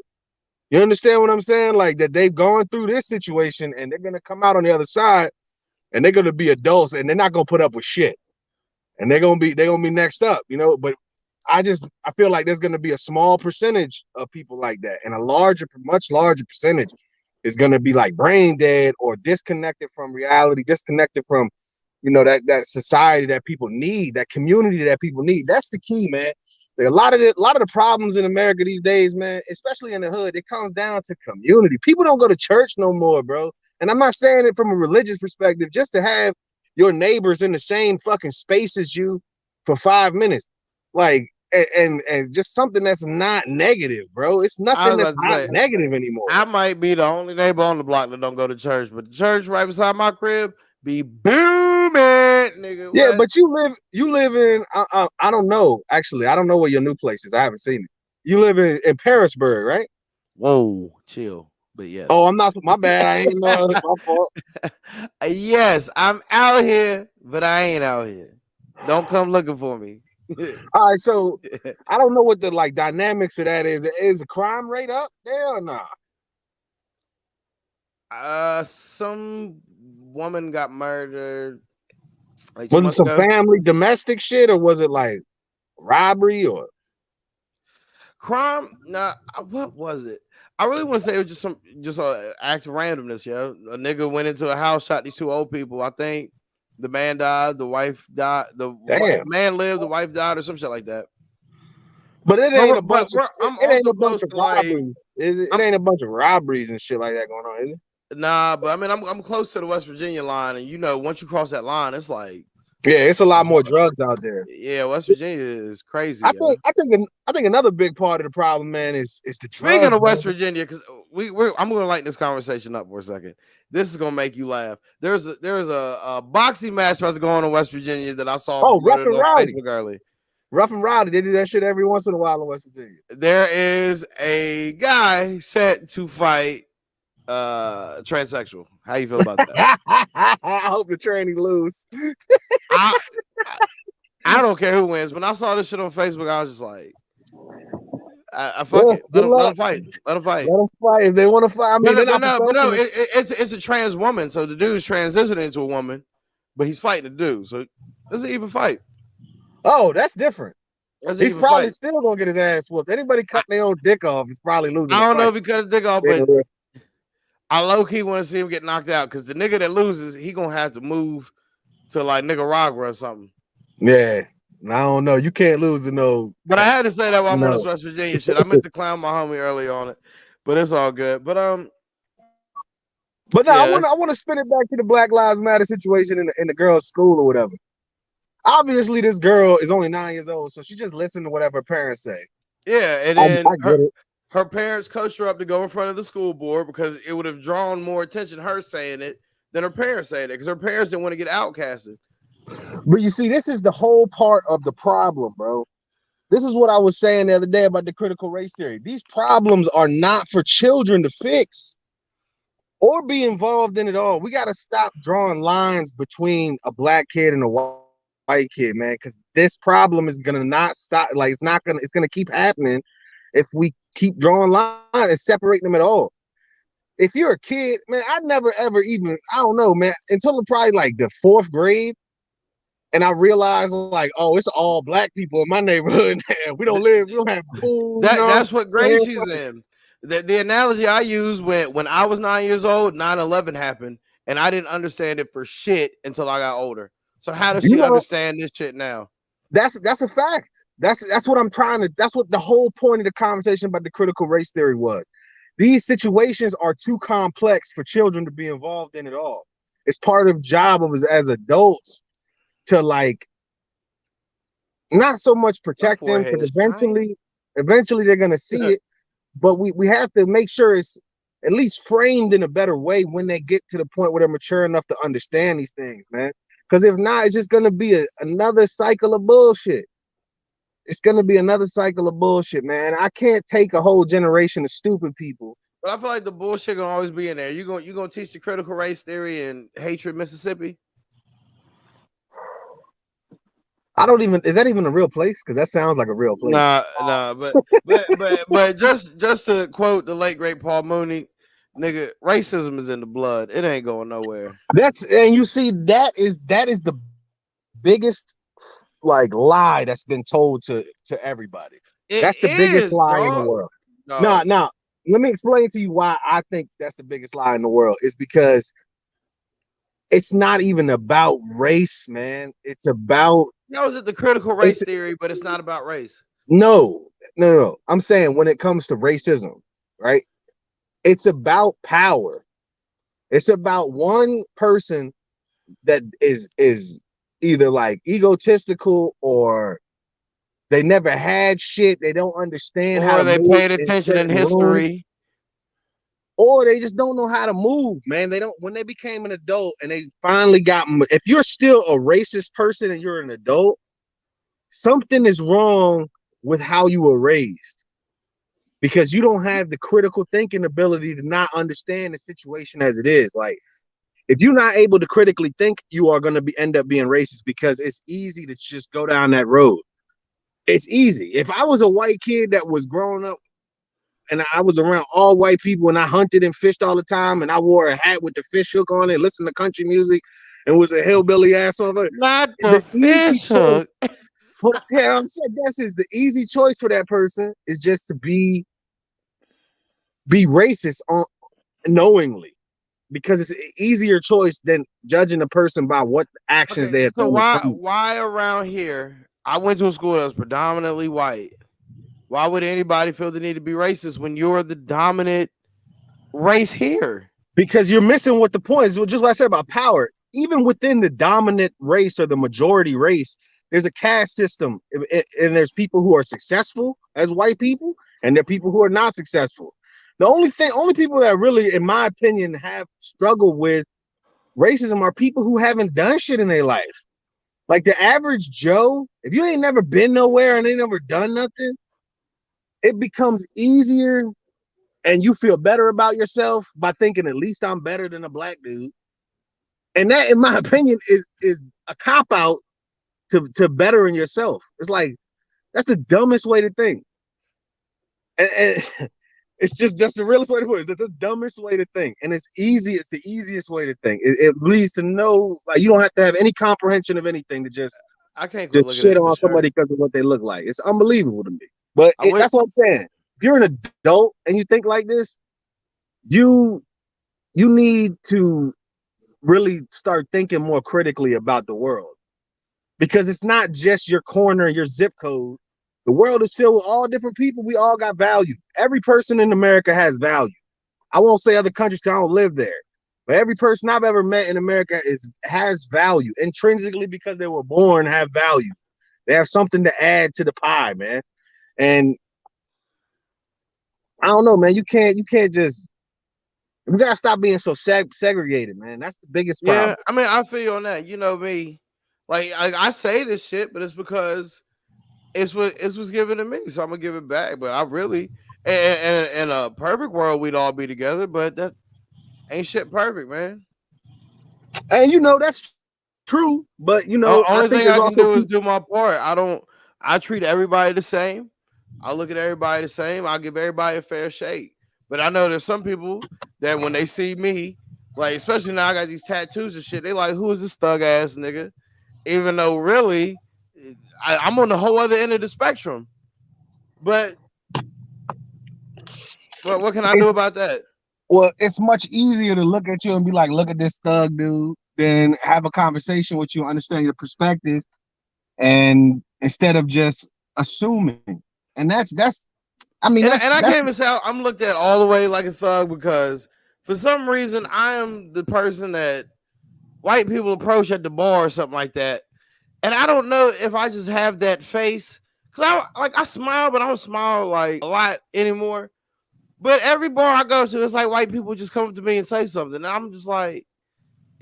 You understand what I'm saying? Like that they've gone through this situation and they're gonna come out on the other side and they're gonna be adults and they're not gonna put up with shit. And they're gonna be next up, But I feel like there's gonna be a small percentage of people like that, and much larger percentage is gonna be like brain dead or disconnected from reality, disconnected from that society that people need, that community that people need. That's the key, man. Like a lot of the problems in America these days, man, especially in the hood, it comes down to community. People don't go to church no more, bro. And I'm not saying it from a religious perspective, just to have your neighbors in the same fucking space as you for 5 minutes. Like and just something that's not negative, bro. It's I nothing was that's about to not say negative anymore. I might be the only neighbor on the block that don't go to church, but the church right beside my crib be booming, nigga. Yeah, What? but you live in I don't know. Actually, I don't know where your new place is. I haven't seen it. You live in Parisburg, right? Whoa, chill. But Oh, yes. I'm not. My bad. I ain't know. My fault. Yes, I'm out here, but I ain't out here. Don't come looking for me. All right, so I don't know what the like dynamics of that is. Is the crime rate up there or not? Some woman got murdered. like two Was it months some ago. family domestic shit or was it like robbery or Crime? Nah, what was it? I really want to say it was just just a act of randomness. Yo, a nigga went into a house, shot these two old people. I think the man died, the wife died. The damn? man lived, the wife died, or some shit like that. But it ain't But a bunch of I'm it ain't also a bunch close of to like robberies, is it? It I'm ain't a bunch of robberies and shit like that going on, is it? nah, but I mean I'm close to the West Virginia line, and once you cross that line, it's like Yeah, it's a a lot bu- more drugs out there. yeah, West Virginia is crazy. I Yeah. think I think I think another big part of the problem, man, is the Speaking drugs, of man. West Virginia, because I'm gonna lighten this conversation up for a second. This is gonna make you laugh. There's a boxing match about to go on in West Virginia that I saw Oh, Rough promoted and on Rowdy. Facebook early. Rough and Rowdy, they do that shit every once in a while in West Virginia. There is a guy set to fight transsexual. How you feel about that? I hope the tranny lose. I I, I don't care who wins. When I saw this shit on Facebook, I was just like, I fuck Yeah, it. good Let luck. him fight. Let him fight. Let them fight if they want to fight. I mean, they're not But no, professionals. it's a trans woman. So the dude's transitioning into a woman, but he's fighting a dude. So does it even fight? Oh, that's different. Does it He's even probably fight? still gonna get his ass whooped. Anybody I, cutting their own dick off is probably losing I the don't know fight. if he cut his dick off, Yeah, but I low key want to see him get knocked out because the nigga that loses, he gonna have to move to like Nicaragua or something. yeah. I don't know. You can't lose to no. But I had to say that while I'm on this No. West Virginia shit. I meant to clown my homie early on it, but it's all good. But But no, yeah, I want to spin it back to the Black Lives Matter situation in the girl's school or whatever. Obviously, this girl is only 9 years old, so she just listened to whatever her parents say. yeah, and I then get it. her parents coached her up to go in front of the school board because it would have drawn more attention her saying it than her parents saying it because her parents didn't want to get outcasted. But you see, this is the whole part of the problem, bro. This is what I was saying the other day about the critical race theory. These problems are not for children to fix or be involved in at all. We got to stop drawing lines between a black kid and a white kid, man, because this problem is gonna not stop. Like it's gonna keep happening if we keep drawing lines and separating them at all. If you're a kid, man, I never ever even, I don't know, man, until probably like the fourth grade, and I realized like, oh, it's all black people in my neighborhood. We don't have food, you know what That's I'm what grade saying? she's in. The analogy I use when I was 9 years old, 9/11 happened, and I didn't understand it for shit until I got older. So how does You she know, understand this shit now? that's a fact. That's what I'm trying to. That's what the whole point of the conversation about the critical race theory was. These situations are too complex for children to be involved in at all. It's part of the job of us as adults to like not so much My protect them because forehead is giant. eventually they're gonna see it, but we have to make sure it's at least framed in a better way when they get to the point where they're mature enough to understand these things, man. Because if not, it's just gonna be another cycle of bullshit. It's gonna be another cycle of bullshit, man. I can't take a whole generation of stupid people. But I feel like the bullshit gonna always be in there. You gonna teach the critical race theory in Hatred, Mississippi? I don't even is that even a real place? Because that sounds like a real place. Nah. But just to quote the late great Paul Mooney, nigga, racism is in the blood. It ain't going nowhere. That's and you see that is the biggest like lie that's been told to everybody. That's It the biggest is, lie in the dog. world. Dog. Now, let me explain to you why I think that's the biggest lie in the world. Is because it's not even about race, man. It's about That was it, the critical it's race theory, but it's not about race. no. I'm saying when it comes to racism, right? It's about power. It's about one person that is either like egotistical or they never had shit. They don't understand how Or to they move paid in attention in certain rooms, history. or they just don't know how to move, man. They don't. When they became an adult and they finally got, if you're still a racist person and you're an adult, something is wrong with how you were raised because you don't have the critical thinking ability to not understand the situation as it is. Like if you're not able to critically think, you are going to end up being racist because it's easy to just go down that road. It's easy. If I was a white kid that was growing up and I was around all white people and I hunted and fished all the time and I wore a hat with the fish hook on it, listened to country music and was a hillbilly ass over. Not the The easy fish choice. hook. Yeah, I'm saying that's is the easy choice for that person is just to be racist on knowingly because it's an easier choice than judging a person by what actions Okay, they have so done in why front of you. why around here? I went to a school that was predominantly white. Why would anybody feel the need to be racist when you're the dominant race here? Because you're missing what the point is. Just what I said about power. Even within the dominant race or the majority race, there's a caste system, and there's people who are successful as white people, and there are people who are not successful. Only people that really, in my opinion, have struggled with racism are people who haven't done shit in their life. Like the average Joe, if you ain't never been nowhere and ain't never done nothing, it becomes easier and you feel better about yourself by thinking at least I'm better than a black dude. And that, in my opinion, is a cop out to bettering yourself. It's like that's the dumbest way to think. And it's just that's the realest way to put it. It's the dumbest way to think. And it's easy, it's the easiest way to think. It leads to no like you don't have to have any comprehension of anything to I can't quit just looking shit at the on somebody shirt. because of what they look like. It's unbelievable to me. But I went. that's what I'm saying. If you're an adult and you think like this, you you need to really start thinking more critically about the world because it's not just your corner, your zip code. The world is filled with all different people. We all got value. Every person in America has value. I won't say other countries because I don't live there, but every person I've ever met in America has value intrinsically because they were born have value. They have something to add to the pie, man. And I don't know, man. You can't just we gotta stop being so segregated, man. That's the biggest Yeah, problem. I mean, I feel you on that. You know me, like I say this shit, but it's because it's what's given to me, so I'm gonna give it back. But I really, in a perfect world, we'd all be together, but that ain't shit perfect, man. And that's true, but I Only think thing there's I can also do is people. do my part. I don't. I treat everybody the same. I look at everybody the same. I give everybody a fair shake. But I know there's some people that when they see me, like especially now I got these tattoos and shit, they like, who is this thug ass nigga? Even though really, I'm on the whole other end of the spectrum. But what can I do It's about that? well, it's much easier to look at you and be like, look at this thug dude, than have a conversation with you, understand your perspective, and instead of just assuming. And that's I mean And I that's can't even say I'm looked at all the way like a thug because for some reason I am the person that white people approach at the bar or something like that. And I don't know if I just have that face because I smile, but I don't smile like a lot anymore. But every bar I go to, it's like white people just come up to me and say something. And I'm just like,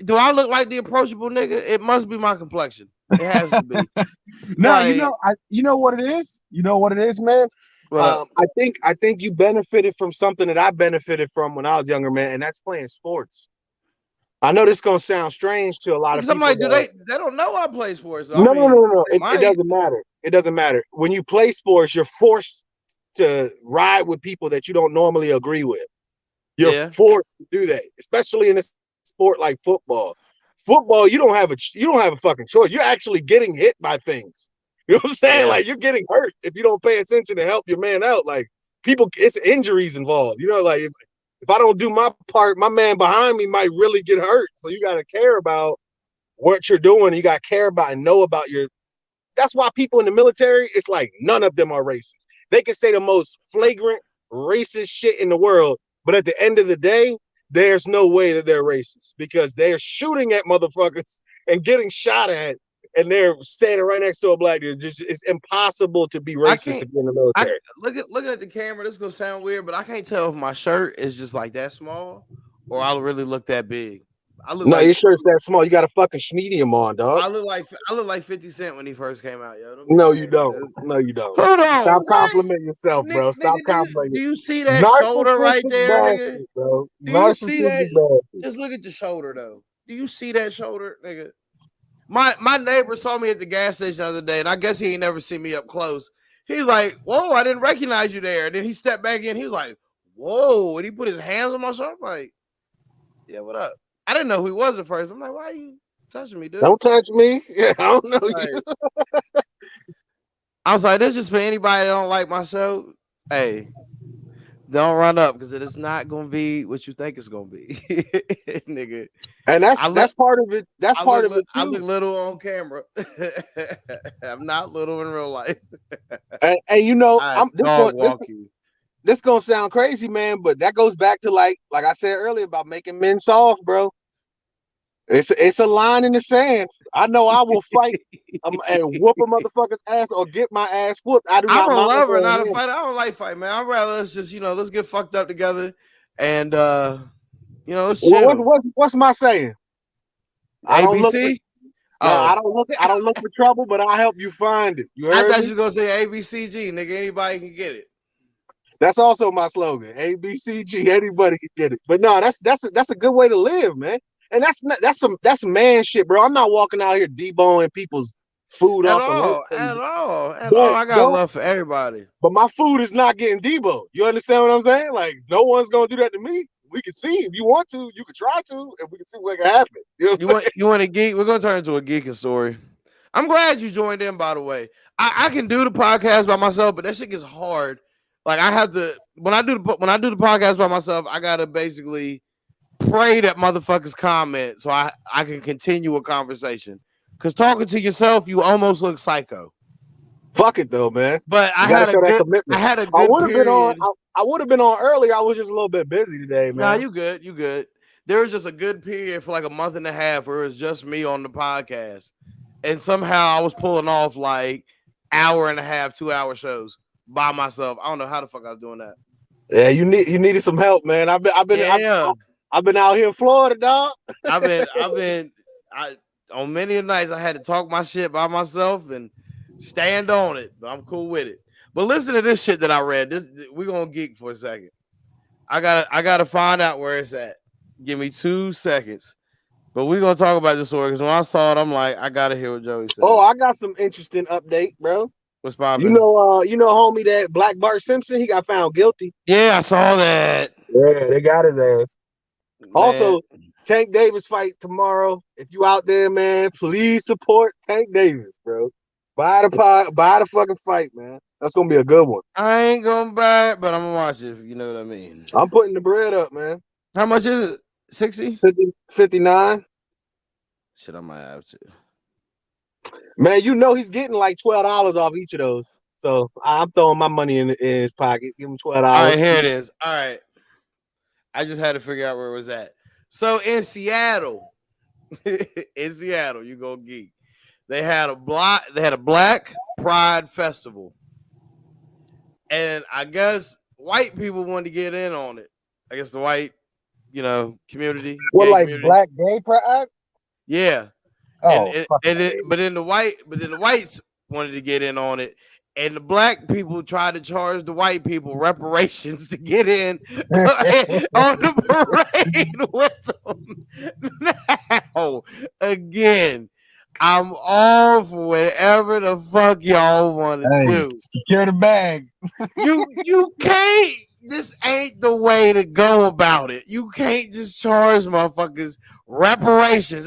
do I look like the approachable nigga? It must be my complexion. It has to be. no, Like, you know what it is. You know what it is, man. what up? I think you benefited from something that I benefited from when I was younger, man, and that's playing sports. I know this gonna sound strange to a lot of Because I'm people like, do that they don't know I play sports. So I no, no, no, mean, no, no. they It might. doesn't matter. It doesn't matter. When you play sports, you're forced to ride with people that you don't normally agree with. You're Yeah. forced to do that, especially in a sport like football. Football, you don't have a fucking choice. You're actually getting hit by things. You know what I'm saying? Yeah. Like you're getting hurt if you don't pay attention to help your man out. Like people, it's injuries involved. Like if I don't do my part, my man behind me might really get hurt. So you got to care about what you're doing. You got to care about and know about your. That's why people in the military, it's like none of them are racist. They can say the most flagrant racist shit in the world, but at the end of the day, there's no way that they're racist because they're shooting at motherfuckers and getting shot at, and they're standing right next to a black dude. It's impossible to be I racist can't if you're in the I military. looking at the camera, this is gonna sound weird, but I can't tell if my shirt is just like that small or I really look that big. I look No, like your shirt's that small. You got a fucking medium on, dog. I look like 50 Cent when he first came out, yo. Don't get No, you mad, don't. nigga. No, you don't. Hold Stop on, what? complimenting yourself, bro. Stop Nigga, complimenting. do you see that shoulder right Narcissistic there, nigga? bastard, bro. Do you see that? Narcissistic bastard. Just look at the shoulder though. Do you see that shoulder, nigga? My neighbor saw me at the gas station the other day, and I guess he ain't never seen me up close. He's like, "Whoa, I didn't recognize you there." And then he stepped back in. He was like, "Whoa!" And he put his hands on my shoulder. I'm like, "Yeah, what up?" I didn't know who he was at first. I'm like, "Why you?" touching me, dude. Don't touch me. Yeah, I don't know Like, you. I was like, this is just for anybody that don't like my show. Hey, don't run up because it is not gonna be what you think it's gonna be, nigga. And I look, that's part of it. That's part of it I look too. little on camera. I'm not little in real life. And you know, I I'm this dog going this walk you. this gonna sound crazy, man, but that goes back to like I said earlier about making men soft, bro. It's a line in the sand. I know I will fight and whoop a motherfucker's ass or get my ass whooped. I do I'm not a mind lover, going not a in. fighter. I don't like fight, man. I'd rather us just, let's get fucked up together and let's chill. What's my saying? I don't look for ABC? now. Oh. I don't look for trouble, but I'll help you find it. You I heard thought you me? were gonna say ABCG, nigga. Anybody can get it. That's also my slogan. ABCG. Anybody can get it. But no, that's a good way to live, man. And that's man shit, bro. I'm not walking out here deboning people's food At off the work all, table. at all, at all. But I got don't love for everybody. but my food is not getting debo. You understand what I'm saying? Like no one's gonna do that to me. We can see if you want to, you can try to, and we can see what can happen. You know what I'm saying? You want a geek? We're gonna turn into a geeking story. I'm glad you joined in, by the way. I can do the podcast by myself, but that shit gets hard. Like I have to when I do the podcast by myself, I gotta basically pray that motherfuckers comment so I can continue a conversation. Cause talking to yourself, you almost look psycho. Fuck it though, man. But You got to show that I commitment. had a I good would have been on. period. I would have been on earlier. I was just a little bit busy today, Nah, man. you good. You good. There was just a good period for like a month and a half where it was just me on the podcast. And somehow I was pulling off like hour and a half, 2 hour shows by myself. I don't know how the fuck I was doing that. Yeah, you needed some help, man. Yeah. I've been out here in Florida, dog. I've been I on many nights I had to talk my shit by myself and stand on it, but I'm cool with it. But listen to this shit that I read. We're gonna geek for a second. I gotta find out where it's at. Give me 2 seconds. But we're gonna talk about this story because when I saw it, I'm like, I gotta hear what Joey Oh, says. I got some interesting update, bro. What's popping? Homie, that Black Bart Simpson, he got found guilty. Yeah, I saw that. Yeah, they got his ass. Man, Also, Tank Davis fight tomorrow. If you out there, man, please support Tank Davis, bro. Buy the fucking fight, man. That's gonna be a good one. I ain't gonna buy it, but I'm gonna watch it if you know what I mean. I'm putting the bread up, man. How much is it? 60? 59. Shit, I might have to. Man, you know he's getting like $12 off each of those. So I'm throwing my money in his pocket. Give him $12. All right, here it is. All right. I just had to figure out where it was at. So in Seattle, you go geek. They had a Black Pride Festival. And I guess white people wanted to get in on it. I guess the white, community. What, like community. Black Gay Pride? Yeah. Oh, but then the whites wanted to get in on it. And the black people tried to charge the white people reparations to get in on the parade with them. Now, again, I'm all for whatever the fuck y'all want to do. Secure the bag. You can't. This ain't the way to go about it. You can't just charge motherfuckers reparations.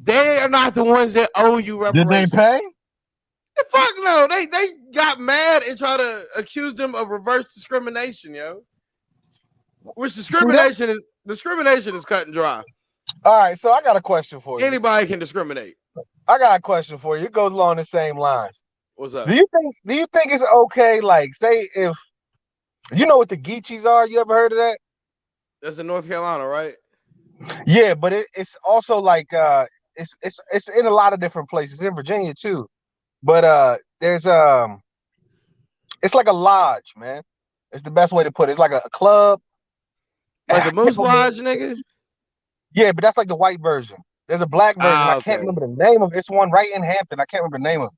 They are not the ones that owe you reparations. Did they pay? Fuck no. They got mad and tried to accuse them of reverse discrimination, yo. Which discrimination is cut and dry. All right, so I got a question for you. Anybody can discriminate. I got a question for you. It goes along the same lines. What's up? Do you think it's okay, like, say if you know what the Geechees are? You ever heard of that? That's in North Carolina, right? Yeah, but it's also like it's in a lot of different places, in Virginia too. But there's it's like a lodge, man. It's the best way to put it. It's like a club. Like a Moose Lodge, nigga? Yeah, but that's like the white version. There's a black version. I can't remember the name of it. It's one right in Hampton. I can't remember the name of it.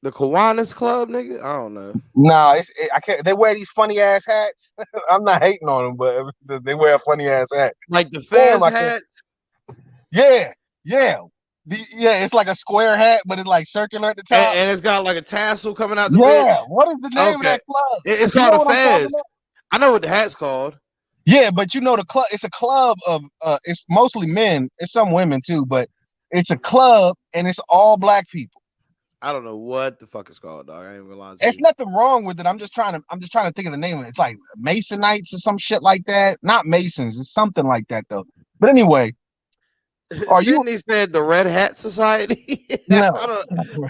The Kiwanis Club, nigga? I don't know. Nah, I can't. They wear these funny ass hats. I'm not hating on them, but they wear a funny ass hat. Like the Fez hats? Yeah. It's like a square hat, but it's like circular at the top. And it's got like a tassel coming out the bitch. What is the name of that club? It's called a Fez. I know what the hat's called. Yeah, but you know the club. It's a club of it's mostly men. It's some women too, but It's a club and it's all black people. I don't know what the fuck it's called, dog. I ain't gonna lie to There's you. nothing wrong with it. I'm just trying to think of the name of it. It's like Masonites or some shit like that. Not Masons. It's something like that though. But anyway, are you Sydney said the Red Hat Society. no?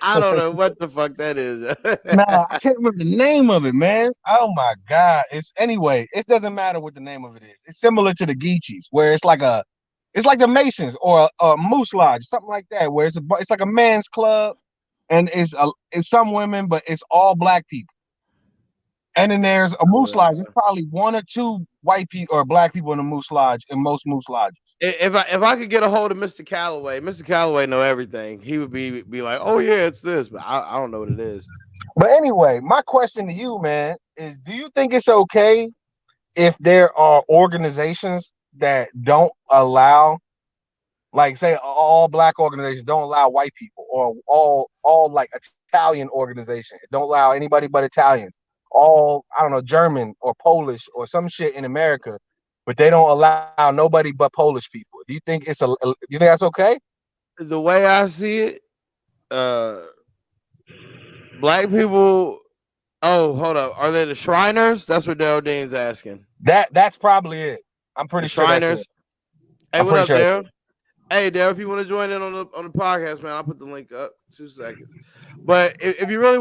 I don't know what the fuck that is. No, I can't remember the name of it, man. Oh my god! It's anyway. It doesn't matter what the name of it is. It's similar to the Geechees, where it's like the Masons or a Moose Lodge, something like that, where it's like a man's club, and it's some women, but it's all black people. And then there's a Moose Lodge. There's probably one or two white people or black people in the Moose Lodge in most Moose Lodges. If I could get a hold of Mr. Calloway know everything. He would be like, oh yeah, it's this, but I don't know what it is. But anyway, my question to you, man, is: do you think it's okay if there are organizations that don't allow, like, say, all black organizations don't allow white people, or all like Italian organization don't allow anybody but Italians, all I don't know, German or Polish or some shit in America, but they don't allow nobody but Polish people? Do you think you think that's okay? The way I see it, uh, black people. Oh, hold up. Are they the Shriners? That's what Daryl Dean's asking. That's probably it. I'm The pretty sure that's it. Shriners. Hey, I'm what pretty up, sure that's Daryl? Hey, Daryl, if you want to join in on the podcast, man, I'll put the link up. 2 seconds. But if you really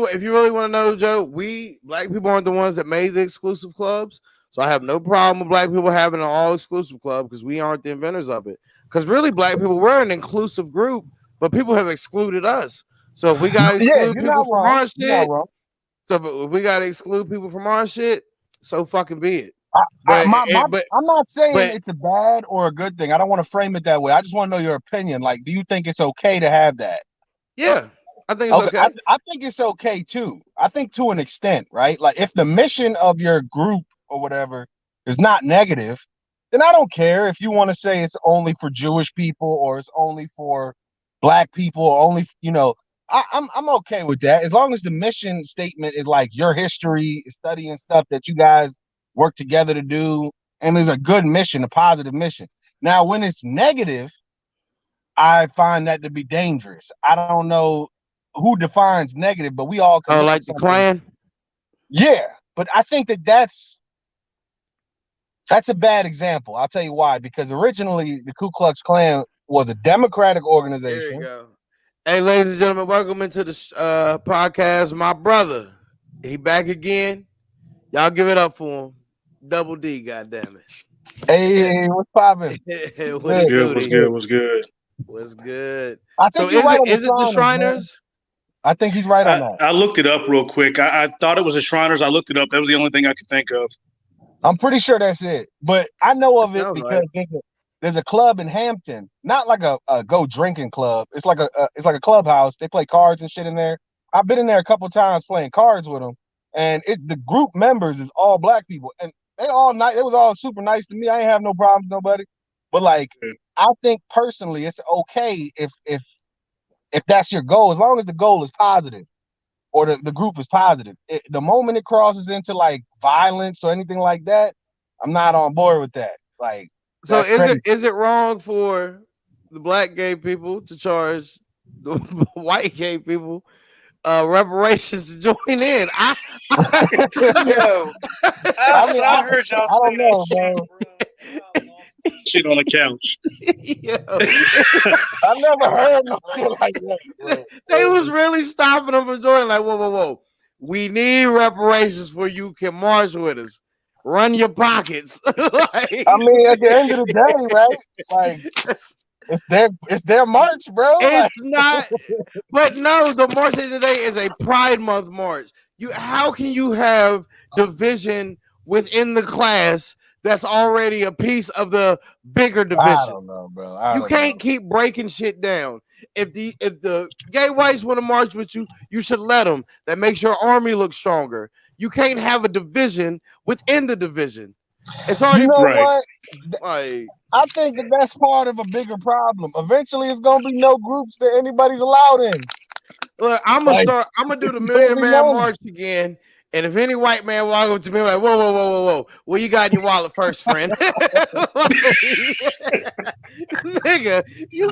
want to know, Joe, we black people aren't the ones that made the exclusive clubs. So I have no problem with black people having an all exclusive club because we aren't the inventors of it. Because really, black people, we're an inclusive group, but people have excluded us. So if we got to Yeah, exclude you're people not from wrong. our You're not shit, wrong. so if we got to exclude people from our shit, so fucking be it. I, But my, my, but I'm not saying but it's a bad or a good thing. I don't want to frame it that way. I just want to know your opinion. Like, do you think it's okay to have that? yeah, I think it's Okay, okay. I think it's okay too. I think to an extent, right? Like, if the mission of your group or whatever is not negative, then I don't care if you want to say it's only for Jewish people or it's only for black people or only, I'm okay with that as long as the mission statement is like your history, studying stuff that you guys work together to do, and there's a good mission, a positive mission. Now, when it's negative, I find that to be dangerous. I don't know who defines negative, but we all can Oh, look at like the something. Klan. Yeah, but I think that's a bad example. I'll tell you why. Because originally the Ku Klux Klan was a democratic There you organization. go. Hey, ladies and gentlemen, welcome into the podcast. My brother, he back again. Y'all give it up for him. Double D, goddamn Hey, what's poppin'? it. What Good, it Good, do, what's D? good, good. what's good. What's good? I So think you're right on the is it the Shriners, man. Shriners? I think he's right on that. I looked it up real quick. I thought it was the Shriners. I looked it up. That was the only thing I could think of. I'm pretty sure that's it. But I know That of it sounds because right. there's a club in Hampton, not like a go drinking club. It's like a clubhouse. They play cards and shit in there. I've been in there a couple times playing cards with them, and the group members is all black people, and they all nice. It was all super nice to me. I ain't have no problems with nobody. But like, I think personally, it's okay if that's your goal, as long as the goal is positive or the group is positive. The moment it crosses into like violence or anything like that, I'm not on board with that. Like, So that's crazy. is it wrong for the black gay people to charge the white gay people reparations to join in? Yo, I mean, I heard y'all I say don't that know, shit, bro. bro. Y'all lost Shit on the couch. Yo, I never heard no shit like that, bro. they was really stopping them from joining. Like, whoa. We need reparations for you can march with us. Run your pockets. Like, I mean, at the end of the day, right? Like, it's their march, bro. Like, it's not, but no, the march of today is a Pride Month march. How can you have division within the class that's already a piece of the bigger I division? don't know, bro. I You don't can't know. keep breaking shit down. If the gay whites want to march with you, you should let them. That makes your army look stronger. You can't have a division within the division. It's You already know Right. what? like, I think that's part of a bigger problem. Eventually, it's gonna be no groups that anybody's allowed in. look, I'm Like, gonna do the it's gonna Million be Man none. March again. And if any white man walk up to me like, whoa, what you got in your wallet first, friend? Like, nigga, you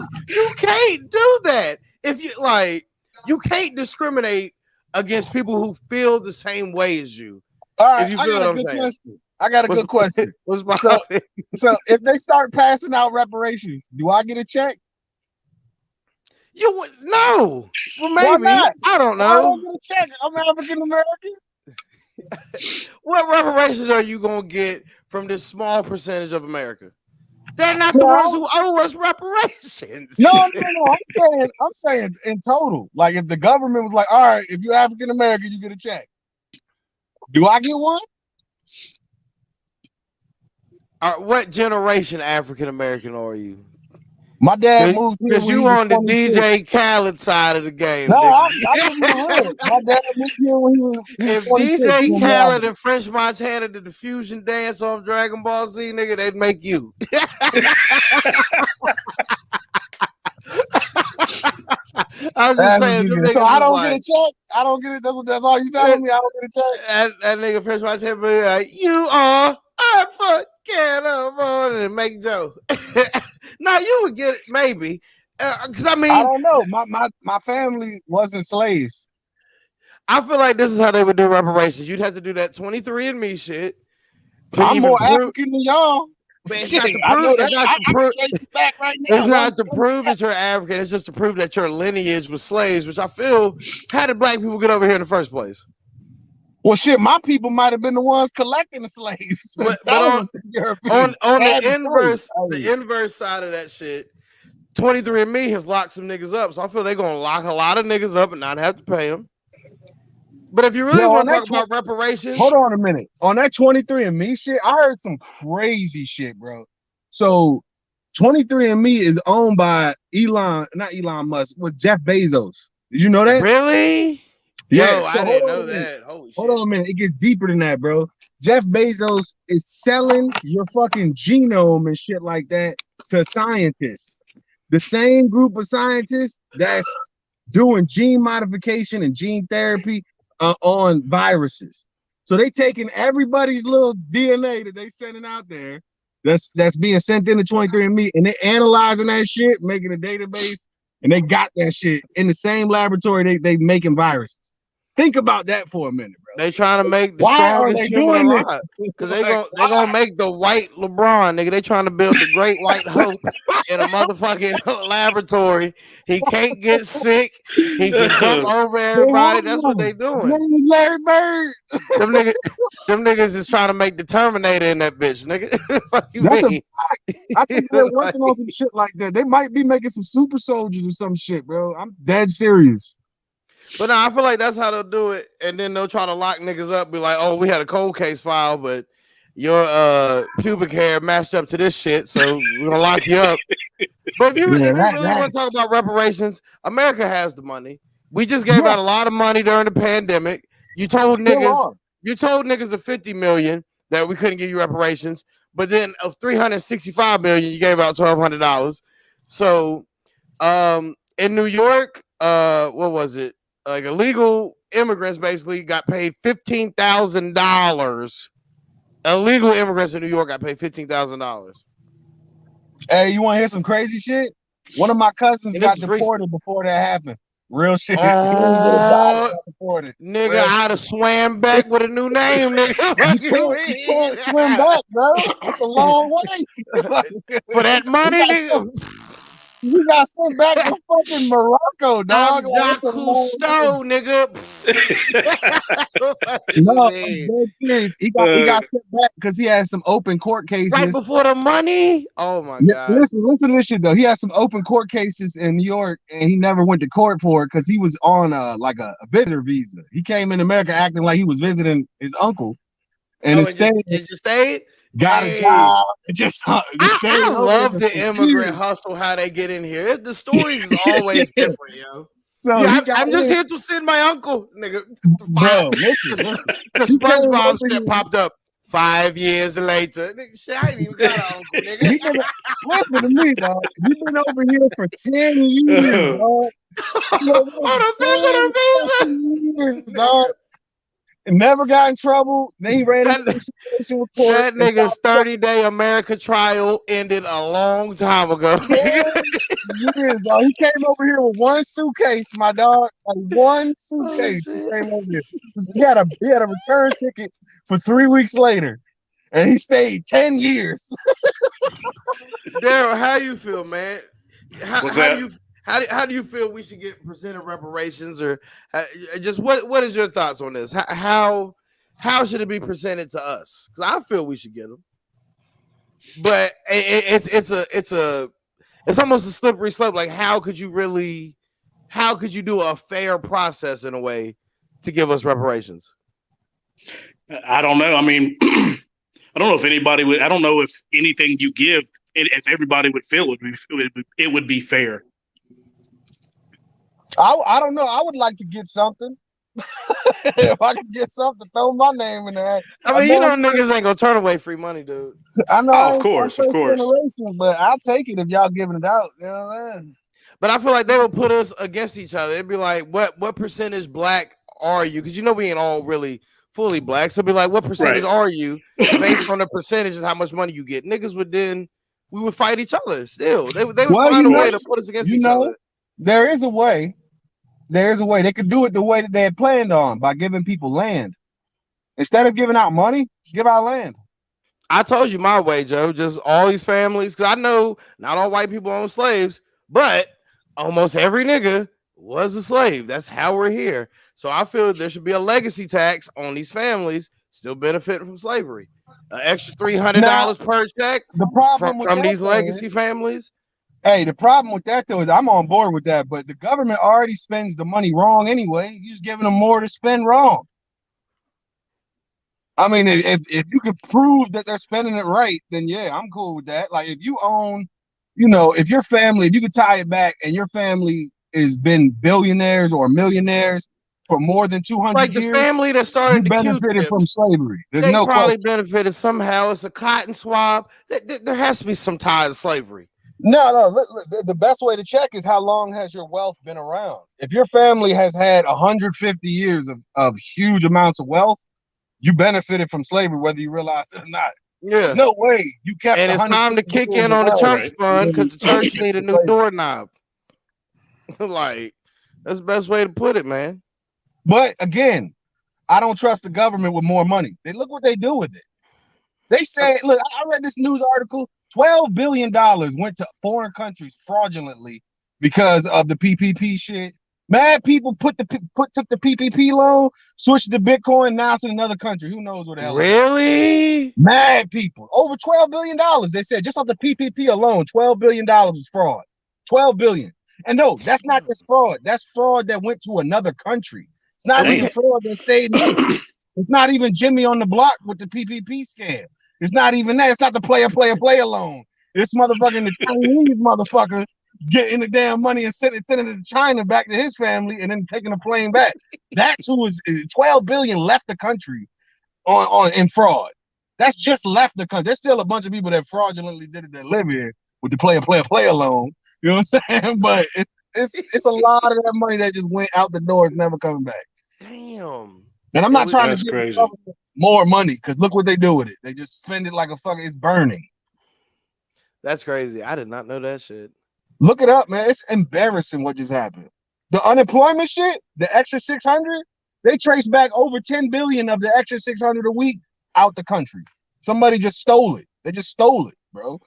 can't do that. If you like, you can't discriminate against people who feel the same way as you. All right, If you I feel got what a I'm good saying. question. I got a good question. What's my So if they start passing out reparations, do I get a check? You would no. Well, Why maybe. not? I don't Why I know. don't get a check? I'm African American. What reparations are you gonna get from this small percentage of America? They're not the ones No, who owe us reparations. no. I'm saying in total. Like if the government was like, all right, if you're African American, you get a check. Do I get one? What generation African American are you? My dad moved here Because when he you was on the 26. DJ Khaled side of the game, No, nigga. I give you the real. My dad moved here when he was If 26. DJ When Khaled and French Montana did the fusion dance off Dragon Ball Z, nigga, they'd make you. I'm just saying. So I don't get a check. I don't get it. That's all you telling me. I don't get a check. That nigga French Montana be like, you are unforgettable, and make Joe. No, you would get it maybe, because I I mean, don't know. My family wasn't slaves. I feel like this is how they would do reparations. You'd have to do that 23andMe shit to I'm even more prove. African than y'all. But it's Shit, not to I prove. know It's that. not I to can prove. trace it back right now. It's not to prove that you're African. It's just to prove that your lineage was slaves, which I feel. How did black people get over here in the first place? Well, shit, my people might have been the ones collecting the slaves. But Selling on the slaves. inverse side of that shit, 23andMe has locked some niggas up. So I feel they're gonna lock a lot of niggas up and not have to pay them. But if you really want to talk about reparations, hold on a minute. On that 23andMe shit, I heard some crazy shit, bro. So 23andMe is owned by not Elon Musk, with Jeff Bezos. Did you know that? Really? Yeah. Yo, I didn't know that. Holy shit. Hold on a minute. It gets deeper than that, bro. Jeff Bezos is selling your fucking genome and shit like that to scientists. The same group of scientists that's doing gene modification and gene therapy on viruses. So they taking everybody's little DNA that they sending out there that's being sent into 23andMe, and they analyzing that shit, making a database, and they got that shit in the same laboratory they making viruses. Think about that for a minute, bro. They trying to make the strongest human alive. Because they gonna make the white LeBron, nigga. They trying to build the great white hope in a motherfucking laboratory. He can't get sick. He can jump over everybody. That's what they doing. Larry Bird. Them niggas is trying to make the Terminator in that bitch, nigga. Fuck you That's mean? I think they're working on some shit like that. They might be making some super soldiers or some shit, bro. I'm dead serious. But no, I feel like that's how they'll do it, and then they'll try to lock niggas up. Be like, "Oh, we had a cold case file, but your pubic hair matched up to this shit, so we're gonna lock you up." But if you really want to talk about reparations, America has the money. We just gave out a lot of money during the pandemic. You told niggas of 50 million that we couldn't give you reparations, but then of 365 million, you gave out $1,200. So, in New York, what was it? Like illegal immigrants basically got paid $15,000. Illegal immigrants in New York got paid $15,000. Hey, you want to hear some crazy shit? One of my cousins got deported before that happened. Real shit. Oh, nigga, I'd have swam back with a new name, nigga. You can't swim back, bro. It's a long way. For that money, nigga. You got sent back to fucking Morocco, dog. I'm Jacques Cousteau, nigga. No, I'm dead serious. He got sent back because he had some open court cases. Right before the money? Oh my God. Listen to this shit though. He had some open court cases in New York and he never went to court for it because he was on like a visitor visa. He came in America acting like he was visiting his uncle. And just stayed? Got a job. I love the immigrant hustle, how they get in here. The stories is always different, yo. So yeah, I'm just here to send my uncle, nigga. Bro, the SpongeBob shit popped up 5 years later. Nigga, shit, I ain't even got an uncle, nigga. Listen to me, dog. You've been over here for 10 years, dog. On a visitor visa. Dog. and never got in trouble. Then he ran into That, some situation with court. that And nigga's 30-day America trial ended a long time ago. 10 years, dog. He came over here with one suitcase, my dog. Like one Oh suitcase. He shit. came over here. He had a return ticket for 3 weeks later, and he stayed 10 years. Daryl, how you feel, man? What's How do that? you how do you feel we should get presented reparations, or just what is your thoughts on this? How should it be presented to us? Because I feel we should get them, but it's almost a slippery slope. Like how could you do a fair process in a way to give us reparations? I don't know. I mean, I don't know if anybody would. I don't know if anything you give, if everybody would feel it would be fair. I don't know. I would like to get something. If I could get something, throw my name in there. I mean, niggas ain't gonna turn away free money, dude. I know. Oh, of course. Generation, but I'll take it if y'all giving it out. You know what I'm saying? But I feel like they would put us against each other. It'd be like, what percentage black are you? Because we ain't all really fully black. So it'd be like, what percentage are you? Based on the percentage is how much money you get. Niggas would we would fight each other still. They would find a way to put us against each other. There is a way. There's a way. They could do it the way that they had planned on, by giving people land. Instead of giving out money, just give out land. I told you my way, Joe. Just all these families, because I know not all white people own slaves, but almost every nigga was a slave. That's how we're here. So I feel there should be a legacy tax on these families still benefiting from slavery. An extra $300 per check The problem from these legacy families. Hey, the problem with that though is I'm on board with that, but the government already spends the money wrong anyway. You're just giving them more to spend wrong. I mean, if you could prove that they're spending it right, then yeah, I'm cool with that. Like if you own, if your family, if you could tie it back and your family has been billionaires or millionaires for more than 200 years, the family that started the benefited from slavery. There's they no probably question. benefited somehow. It's a cotton swab. There has to be some ties to slavery. No. The best way to check is how long has your wealth been around. If your family has had 150 years of huge amounts of wealth, you benefited from slavery, whether you realize it or not. Yeah. No way. You kept. And it's time to kick in on the church fund because the church need a new doorknob. Like, that's the best way to put it, man. But again, I don't trust the government with more money. Look what they do with it. They say, look, I read this news article. $12 billion went to foreign countries fraudulently because of the PPP shit. Mad people took the PPP loan, switched to Bitcoin, now it's in another country. Who knows what the hell? Really? Mad people. Over $12 billion. They said just off the PPP alone, $12 billion was fraud. $12 billion. And no, that's not just fraud. That's fraud that went to another country. It's not even fraud that stayed here. It's not even Jimmy on the block with the PPP scam. It's not even that. It's not the player loan. This motherfucking the Chinese motherfucker getting the damn money and sending it to China back to his family and then taking a plane back. That's who is 12 billion left the country on in fraud. That's just left the country. There's still a bunch of people that fraudulently did it that live here with the player loan. You know what I'm saying? But it's a lot of that money that just went out the door. It's never coming back. Damn. And I'm not trying to give more money because look what they do with it. They just spend it like a fucking. It's burning. That's crazy. I did not know that shit. Look it up, man. It's embarrassing what just happened. The unemployment shit, the extra 600, they trace back over 10 billion of the extra 600 a week out the country. Somebody just stole it. They just stole it, bro.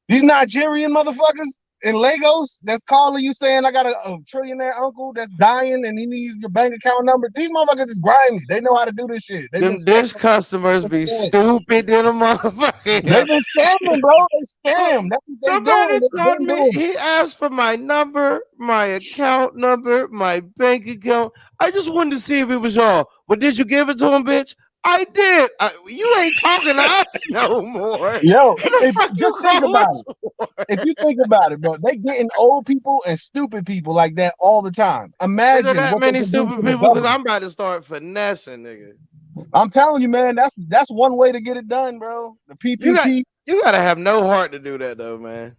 These Nigerian motherfuckers in Lagos that's calling you saying I got a trillionaire uncle that's dying and he needs your bank account number. These motherfuckers is grimy. They know how to do this shit. Them dish customers be stupid than a motherfucker. They've been scamming, bro. They scam. That's what somebody called me. He asked for my number, my account number, my bank account. I just wanted to see if it was y'all. But did you give it to him, bitch? I did. You ain't talking to us no more. Yo, just think about it. If you think about it, bro, they getting old people and stupid people like that all the time. Imagine is there that many stupid people because I'm about to start finessing, nigga. I'm telling you, man, that's one way to get it done, bro. The PPP. You gotta have no heart to do that, though, man.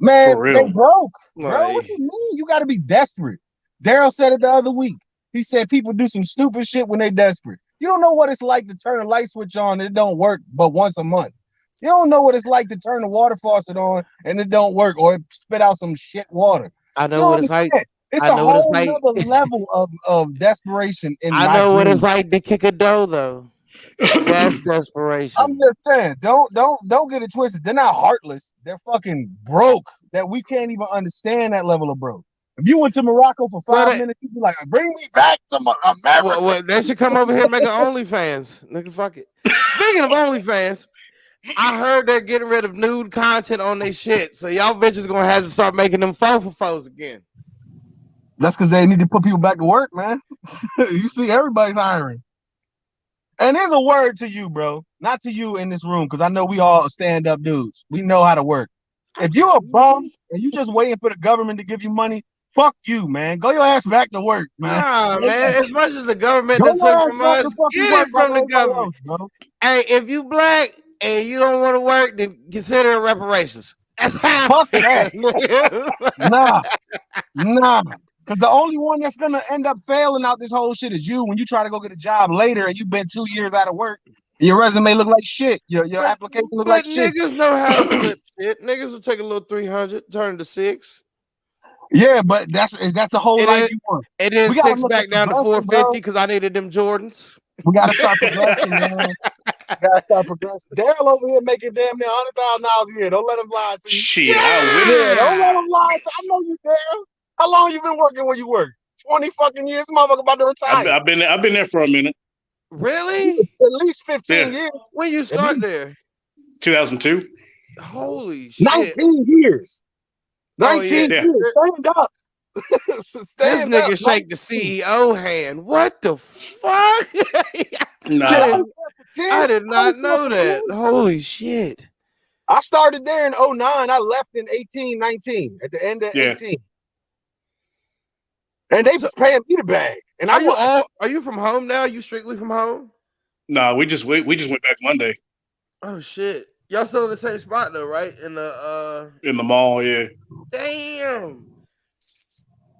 Man, they broke, bro. What you mean? You got to be desperate. Daryl said it the other week. He said people do some stupid shit when they desperate. You don't know what it's like to turn a light switch on and it don't work but once a month. You don't know what it's like to turn the water faucet on and it don't work or it spit out some shit water. I You know don't what it's like. understand. It's I a know what it's whole like. nother level of desperation in I my know what it's dreams. like to kick a dough though. That's I'm desperation. just saying, don't get it twisted. They're not heartless. They're fucking broke that we can't even understand that level of broke. If you went to Morocco for Well, 5 minutes, you'd be like, bring me back to America. they should come over here and make an OnlyFans. Nigga, fuck it. Speaking of OnlyFans, I heard they're getting rid of nude content on their shit. So y'all bitches gonna have to start making them foes again. That's because they need to put people back to work, man. You see, everybody's hiring. And here's a word to you, bro. Not to you in this room, because I know we all stand-up dudes. We know how to work. If you're a bum and you just waiting for the government to give you money, fuck you, man. Go your ass back to work, man. Nah, man. As much as the government Go that your took ass from back to us, fucking get work it like from the everybody government. else, bro. Hey, if you black and you don't want to work, then consider it reparations. That's how I Fuck feel, that. nigga. Nah. Because the only one that's gonna end up failing out this whole shit is you when you try to go get a job later and you've been 2 years out of work. Your resume look like shit. Your But application look but like shit. niggas know how to flip shit. Niggas will take a little 300, turn to 6, Yeah, but that's the whole and life then you want. and then We gotta 6 look at back down to progression, bro. 450 because I needed them Jordans. We gotta start progressing, man. Gotta start progressing. Daryl over here making damn near $100,000 a year. Don't let him lie to you. Shit, I wish. Yeah, don't let Yeah, him lie to I know you, Daryl. How long you been working where you work? 20 fucking years. Motherfucker about to retire. I've been there for a minute. really? At least Yeah, 15 years. When you At start least there? 2002. Holy shit! 19 years. Oh yeah, 19 Yeah, years. Stand up. this Stand up. nigga shake the 19. CEO hand. What the fuck? Shit, I I nah. was didn't. there for 10. I did I was not there know for that. 10. Holy shit! I started there in 09. I left in 18, 19. At the end of Yeah. 18. And they So was paying me the bag. And I was Are you from home now? You strictly from home? Nah, we just went back Monday Oh shit! Y'all still in the same spot though, right? In the in the mall. Yeah. damn.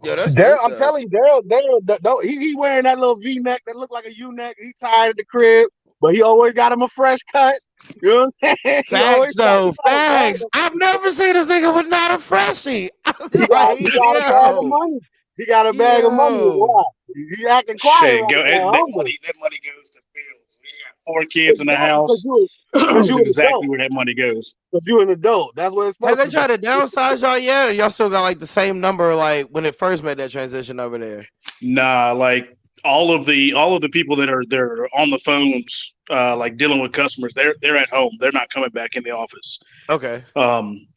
Yo, that's Daryl, lit I'm though. telling you, Daryl, he wearing that little V-neck that looked like a U-neck. He tied at the crib, but he always got him a fresh cut. You know what I'm saying? He always Facts though, out, man. facts. I've never seen this nigga with not a freshie. I was He like, got a bag of yo, money. He got a bag of money. yo. Why? He acting quiet Shit, right go now, humble. that money goes to bills. We got 4 kids in the Exactly, house. because That's you an adult. exactly where that money goes. Because you an adult. That's what it's Have supposed they to be. tried to downsize y'all yet? Or y'all still got like the same number like when it first made that transition over there? Nah, like all of the people that are they're on the phones, like dealing with customers, they're at home. They're not coming back in the office. Okay.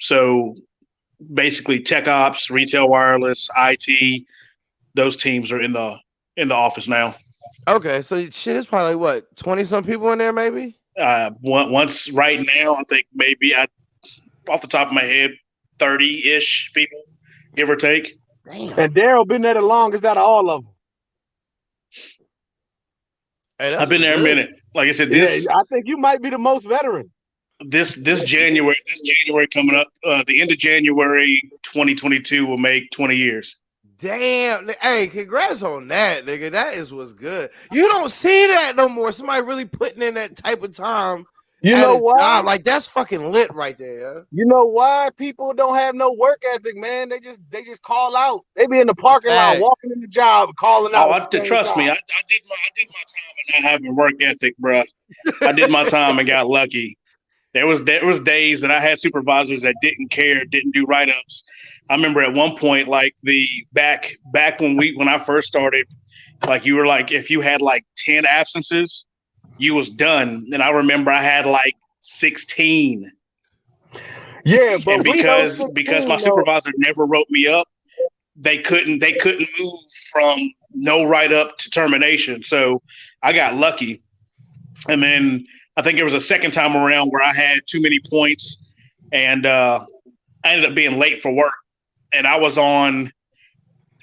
So basically, tech ops, retail wireless, IT, those teams are in the office now. Okay. So shit is probably like what, 20 some people in there, maybe? Once right now, I think maybe off the top of my head, 30-ish people, give or take. Damn. And Daryl been there the longest out of all of them. Hey, that's I've been what's there a good. minute. Like I said, Yeah, I think you might be the most veteran. this January coming up, the end of January 2022 will make 20 years. Damn. Hey, congrats on that, nigga. That is what's good. You don't see that no more. Somebody really putting in that type of time You at know a why? job. Like that's fucking lit right there. Yeah? You know why people don't have no work ethic, man? They just call out. They be in the parking lot, Facts. walking in the job, calling out Oh, at the same trust me, time. I did my time and not having work ethic, bro. I did my time and got lucky. There was days that I had supervisors that didn't care, didn't do write ups. I remember at one point, like the back when I first started, like you were like if you had like 10 absences, you was done. And I remember I had like 16. Yeah, but And with those because my 16, though, supervisor never wrote me up, they couldn't move from no write up to termination. So I got lucky. And then I think there was a second time around where I had too many points and I ended up being late for work. And I was on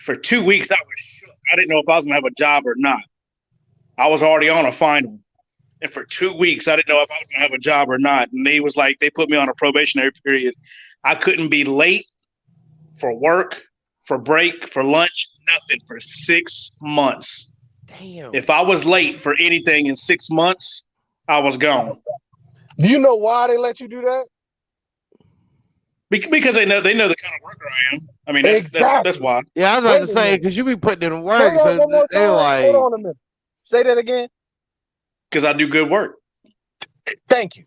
for 2 weeks. I was shook. I didn't know if I was going to have a job or not. I was already on a final. And for 2 weeks, I didn't know if I was going to have a job or not. And they put me on a probationary period. I couldn't be late for work, for break, for lunch, nothing for 6 months. Damn. If I was late for anything in 6 months, I was gone. Do you know why they let you do that? Because they know the kind of worker I am. I mean, that's why. Yeah, I was about to say because you be putting in work, Say that so one more they're time. like, Hold on a minute. Say that again. Because I do good work. Thank you.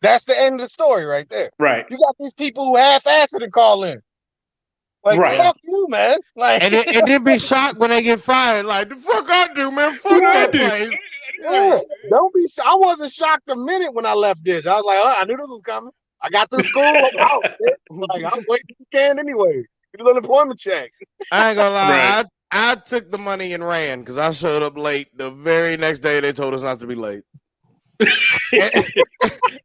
That's the end of the story right there. Right. You got these people who half-assed and call in. Like, Right. fuck you, man. Like, and then be shocked when they get fired. Like, the fuck I do, man. Fuck that place. yeah, don't be. I wasn't shocked a minute when I left this. I was like, oh, I knew this was coming. I got through school. I'm out. Like, I'm waiting for the can anyway. Get an unemployment check. I ain't gonna lie. Right. I took the money and ran because I showed up late. The very next day, they told us not to be late.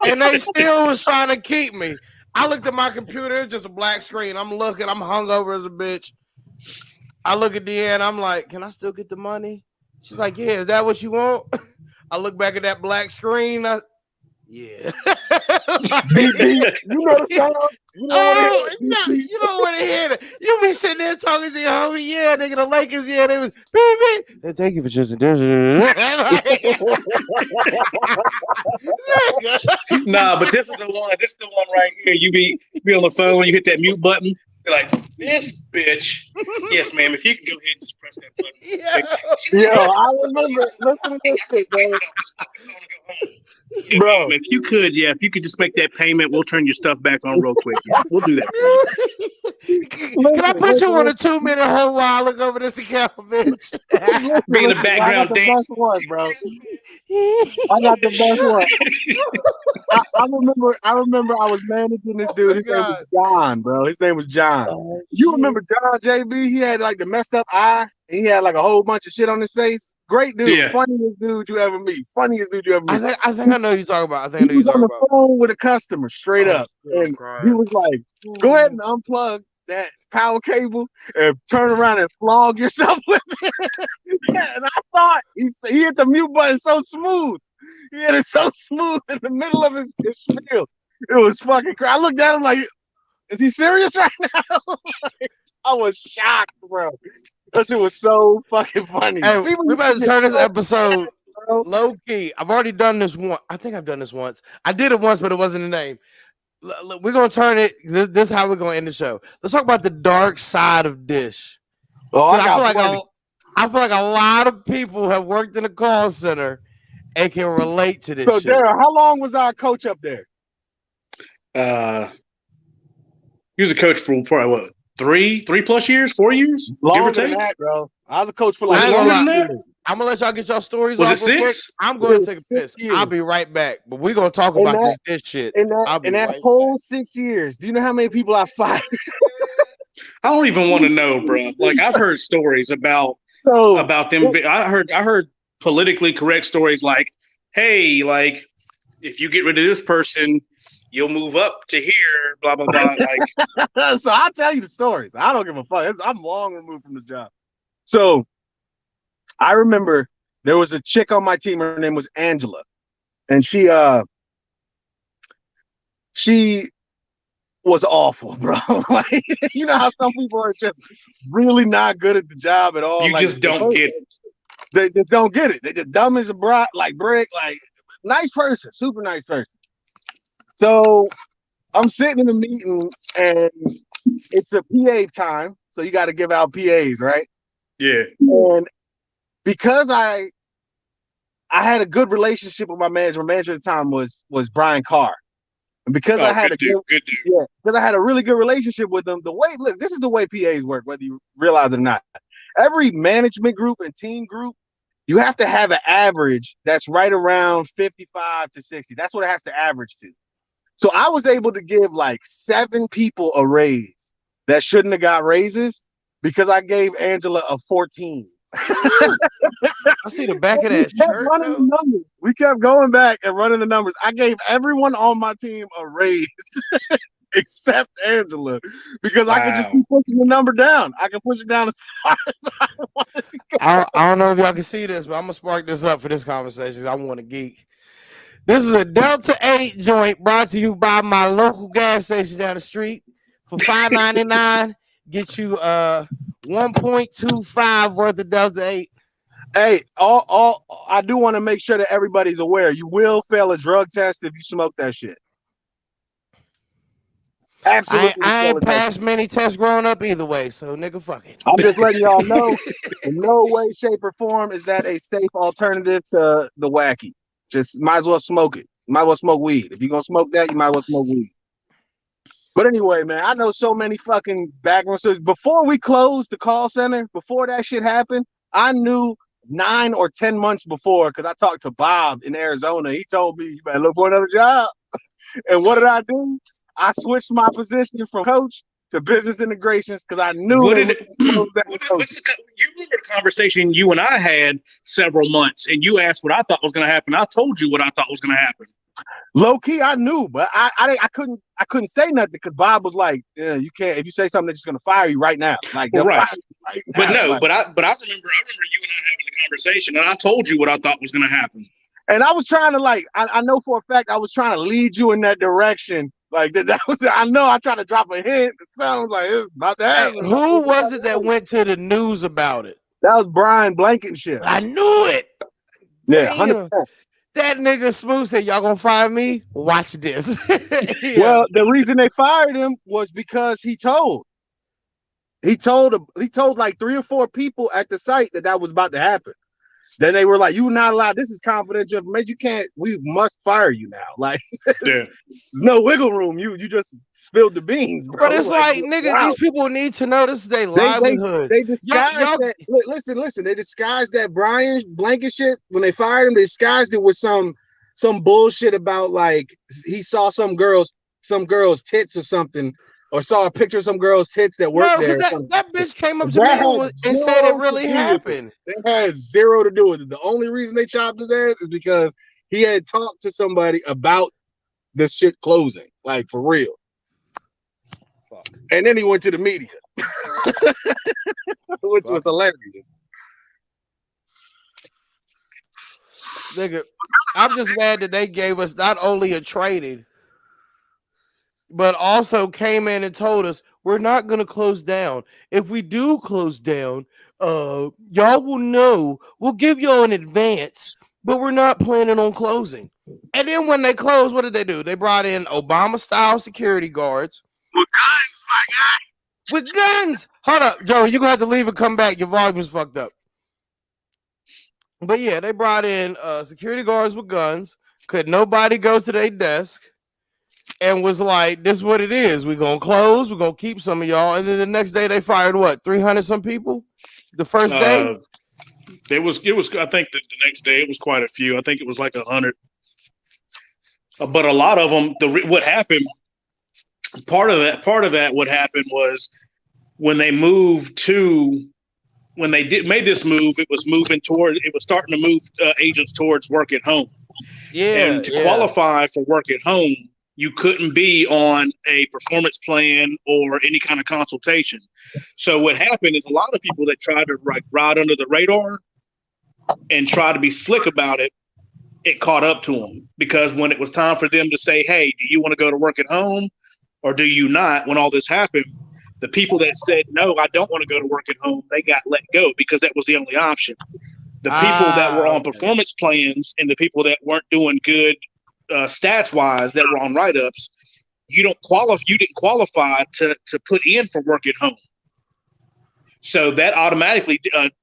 and they still was trying to keep me. I looked at my computer, it's just a black screen. I'm looking, I'm hungover as a bitch. I look at Deanne, I'm like, can I still get the money? She's like, yeah, is that what you want? I look back at that black screen. Yeah. Like, you know the sound? You don't want to hear that. You be sitting there talking to your homie, yeah, nigga, the Lakers, yeah, they was, baby. Thank you for choosing this. Nah, but this is the one. This is the one right here. You be on the phone when you hit that mute button. You're like, this bitch. Yes, ma'am. If you can go ahead and just press that button. Yo, I remember. Listen to this shit, man. Yeah, bro, if you could just make that payment, we'll turn your stuff back on real quick. Yeah, we'll do that for you. Can I put you on a 2-minute hold while I look over this account, bitch? Be in the background dance. Bro. I got the best one. I remember I was managing this dude. His name was John, bro. His name was John. You remember John, JB? He had like the messed up eye, and he had like a whole bunch of shit on his face. Great dude, yeah. Funniest dude you ever meet. I think I know who you're talking about. He was on the phone with a customer straight up, and he was like, "Go ahead and unplug that power cable and turn around and flog yourself with it." And I thought he hit the mute button so smooth. He hit it so smooth in the middle of his spiel. It was fucking crazy. I looked at him like, "Is he serious right now?" I was shocked, bro. That shit was so fucking funny. Hey, we about to turn this episode low key. I've already done this once. I think I've done this once. I did it once, but it wasn't the name. We're gonna turn it. This is how we're gonna end the show. Let's talk about the dark side of Dish. Oh, I feel like a lot of people have worked in a call center and can relate to this. So, shit. Darryl, how long was our coach up there? He was a coach for probably what? 3+ years, 4 years, longer than that, bro. I was a coach for like longer than that. I'm gonna let y'all get y'all stories. Was off it 6? Quick. I'm going to take a piss. I'll be right back. But we're gonna talk about this shit. In that whole 6 years, do you know how many people I fired? I don't even want to know, bro. Like I've heard stories about them. I heard politically correct stories like, hey, like if you get rid of this person, you'll move up to here, blah, blah, blah. Like, so I'll tell you the stories. I don't give a fuck. I'm long removed from this job. So I remember there was a chick on my team. Her name was Angela. And she was awful, bro. Like, you know how some people are just really not good at the job at all? You just don't get it. They just don't get it. They're just dumb as a brick, like nice person, super nice person. So I'm sitting in a meeting and it's a PA time. So you got to give out PAs, right? Yeah. And because I had a good relationship with my manager at the time was Brian Carr. And because I had good dude. Yeah, because I had a really good relationship with them, this is the way PAs work, whether you realize it or not. Every management group and team group, you have to have an average that's right around 55 to 60. That's what it has to average to. So I was able to give like 7 people a raise that shouldn't have got raises because I gave Angela a 14. I see the back of that shirt. We kept going back and running the numbers. I gave everyone on my team a raise except Angela because I could just keep pushing the number down. I can push it down as far as I want to go. I don't know if y'all can see this, but I'm gonna spark this up for this conversation. I want to geek. This is a Delta 8 joint brought to you by my local gas station down the street for $5.99. Get you 1.25 worth of Delta 8. Hey, all I do want to make sure that everybody's aware. You will fail a drug test if you smoke that shit. Absolutely I fail ain't a drug passed test. many tests growing up either way, so nigga, fuck it. I'm just letting y'all know. In no way, shape, or form is that a safe alternative to the wacky. Just might as well smoke it. Might as well smoke weed. If you're gonna smoke that, you might as well smoke weed. But anyway, man, I know so many fucking background stories. Before we closed the call center, before that shit happened, I knew 9 or 10 months before because I talked to Bob in Arizona. He told me, you better look for another job. And what did I do? I switched my position from coach to business integrations because I knew What they did was it? going to close down coaching. You remember the conversation you and I had several months, and you asked what I thought was going to happen. I told you what I thought was going to happen. Low key, I knew, but I couldn't say nothing because Bob was like, yeah, you can't. If you say something, they're just gonna fire you right now. Like Well, they'll right. fire you right But now. no, Like, but I remember you and I having the conversation, and I told you what I thought was going to happen. and I was trying to like, I know for a fact I was trying to lead you in that direction. Like that was, I know I tried to drop a hint. It sounds like it's about to Hey, happen. who was it that went to the news about it? That was Brian Blankenship. I knew it. Yeah, 100%. Damn. That nigga Smooth said, y'all gonna fire me? Watch this. Yeah. Well, the reason they fired him was because he told like 3 or 4 people at the site that was about to happen. Then they were like, "You're not allowed. This is confidential information. You can't. We must fire you now. Like, Yeah. there's no wiggle room. You just spilled the beans, bro. But it's like, nigga, wow. these people need to know this is their They livelihood. they disguised Y'all, that. Listen. They disguised that Brian Blanket shit when they fired him. They disguised it with some bullshit about like he saw some girl's tits or something, or saw a picture of some girl's tits that worked no, there. because that bitch came up to That me had and said it zero to really do with it. happened. That had zero to do with it. The only reason they chopped his ass is because he had talked to somebody about this shit closing, like for real. Fuck. And then he went to the media, which was hilarious. Nigga, I'm just mad that they gave us not only a training, but also came in and told us we're not going to close down. If we do close down, y'all will know. We'll give y'all an advance, but we're not planning on closing. And then when they closed, what did they do? They brought in Obama-style security guards with guns, my guy. With guns. Hold up, Joe. You're gonna have to leave and come back. Your volume is fucked up. But yeah, they brought in security guards with guns. Could nobody go to their desk? And was like, this is what it is. We're gonna close, we're gonna keep some of y'all. And then the next day they fired what, 300 some people? The first day? It was I think the next day it was quite a few. I think it was like 100. But a lot of them, what happened, part of that what happened was when they made this move, it was starting to move agents towards work at home. Yeah. And to qualify for work at home, you couldn't be on a performance plan or any kind of consultation. So what happened is a lot of people that tried to ride under the radar and try to be slick about it, it caught up to them. Because when it was time for them to say, hey, do you want to go to work at home or do you not? When all this happened, the people that said, no, I don't want to go to work at home, they got let go because that was the only option. The people that were on performance plans and the people that weren't doing good stats wise that were on write-ups, you didn't qualify to put in for work at home. So that automatically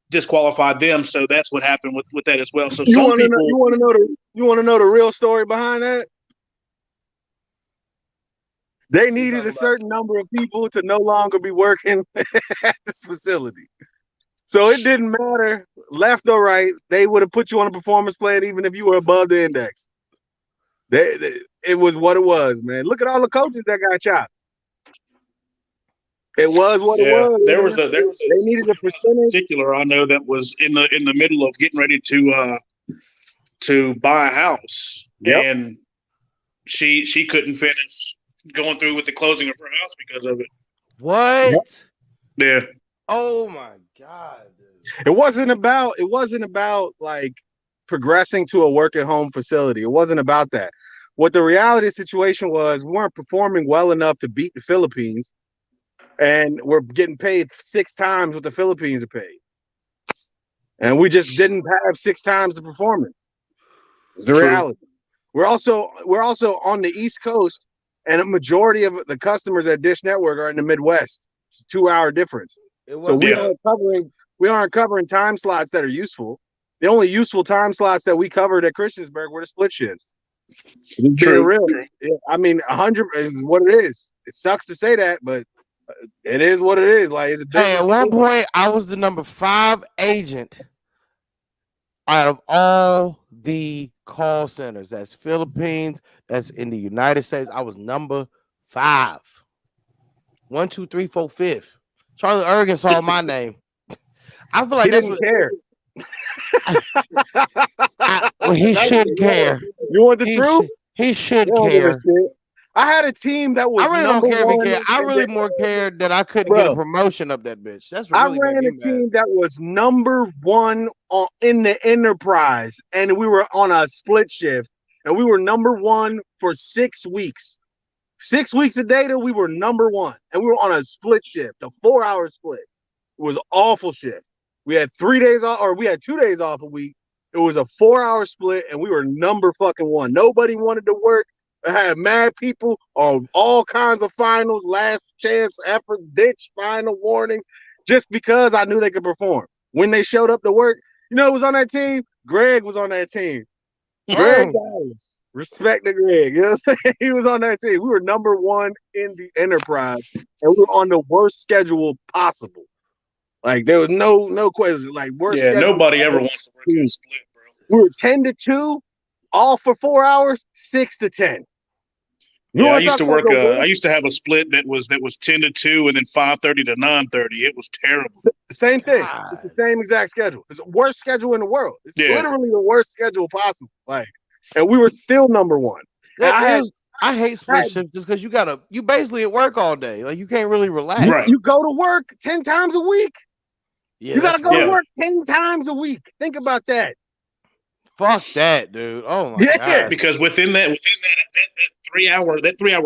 disqualified them. So that's what happened with that as well. So you want to know the real story behind that? They needed a certain number of people to no longer be working at this facility. So it didn't matter left or right. They would have put you on a performance plan even if you were above the index. It was what it was, man. Look at all the coaches that got chopped. It was what it was. There was a they needed a percentage. In particular, I know that was in the middle of getting ready to buy a house, and she couldn't finish going through with the closing of her house because of it. What? Yeah. Oh my God. Dude. It wasn't about like progressing to a work at home facility. It wasn't about that. What the reality of the situation was, we weren't performing well enough to beat the Philippines, and we're getting paid 6 times what the Philippines are paid. and we just didn't have 6 times the performance. It's the True. reality. We're also on the East Coast, and a majority of the customers at Dish Network are in the Midwest. It's a 2-hour difference. So we aren't covering time slots that are useful. The only useful time slots that we covered at Christiansburg were the split shifts. Being real, I mean, 100 is what it is. It sucks to say that, but it is what it is. Like, it's a business. Hey, at one point, I was the number 5 agent out of all the call centers. That's Philippines. That's in the United States. I was number 5. 1, 2, 3, 4, 5th. Charlie Ergen saw my name. I feel like he that's didn't what care. he should care. You want the truth? He should They don't give a care. shit. I had a team that was I really number don't care if one. he cared. I really more cared that I couldn't get a promotion up that bitch. That's what I really made ran me a team that was number 1 in the enterprise, and we were on a split shift, and we were number 1 for 6 weeks. 6 weeks of data, we were number 1, and we were on a split shift, a 4-hour split. It was an awful shift. We had 3 days off, or we had 2 days off a week. It was a 4-hour split, and we were number fucking 1. Nobody wanted to work. I had mad people on all kinds of finals, last chance effort, ditch, final warnings, just because I knew they could perform. When they showed up to work, you know who was on that team? Greg was on that team. Greg Dallas. Respect to Greg. You know what I'm saying? He was on that team. We were number 1 in the enterprise, and we were on the worst schedule possible. Like, there was no question. Like, worst schedule. Nobody ever wants to work in a split, bro. We were 10-2, all for 4 hours, 6-10. Yeah, I used to work. I used to have a split that was 10-2, and then 5:30 to 9:30. It was terrible. Same thing. It's the same exact schedule. It's the worst schedule in the world. It's literally the worst schedule possible. Like, and we were still number 1. I hate split shift just because you basically at work all day. Like, you can't really relax. You go to work 10 times a week. Yeah, you gotta go to work 10 times a week. Think about that. Fuck that, dude. Oh my god. Because within that 3-hour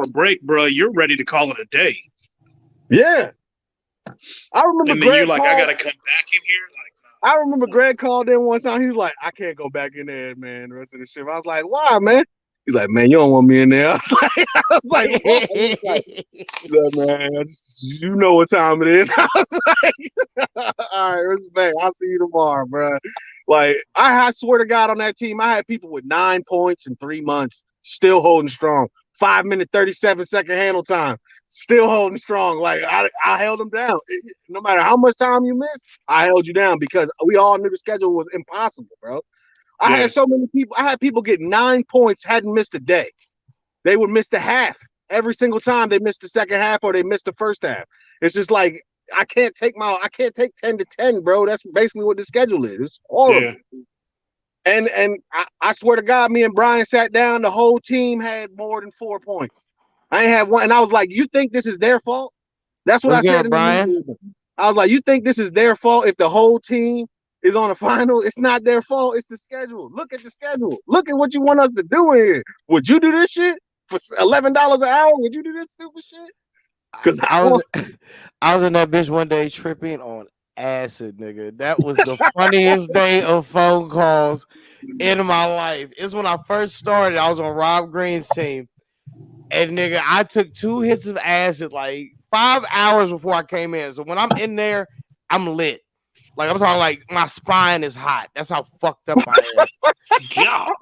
break, bro, you're ready to call it a day. Yeah. I remember. And then Greg you're like, I gotta come back in here. Like, I remember Greg called in one time. He was like, I can't go back in there, man, the rest of the shift. I was like, why, man? He's like, man, you don't want me in there. I was like, man, you know what time it is. I was like, all right, respect. I'll see you tomorrow, bro. Like, I swear to God, on that team, I had people with 9 points in 3 months, still holding strong. 5-minute, 37-second handle time, still holding strong. Like, I held them down. No matter how much time you missed, I held you down because we all knew the schedule was impossible, bro. I had so many people. I had people get 9 points, hadn't missed a day. They would miss the half every single time. They missed the second half or they missed the first half. It's just like, I can't take 10-10, bro. That's basically what the schedule is. It's horrible. Yeah. And I swear to God, me and Brian sat down. The whole team had more than 4 points. I ain't had one, and I was like, "You think this is their fault?" That's what I said, Brian. I was like, "You think this is their fault if the whole team is on a final? It's not their fault. It's the schedule. Look at the schedule. Look at what you want us to do here. Would you do this shit for $11 an hour? Would you do this stupid shit?" Because I was in that bitch one day tripping on acid, nigga. That was the funniest day of phone calls in my life. It's when I first started. I was on Rob Green's team, and nigga, I took 2 hits of acid like 5 hours before I came in. So when I'm in there, I'm lit. Like, I'm talking like my spine is hot. That's how fucked up I am. God.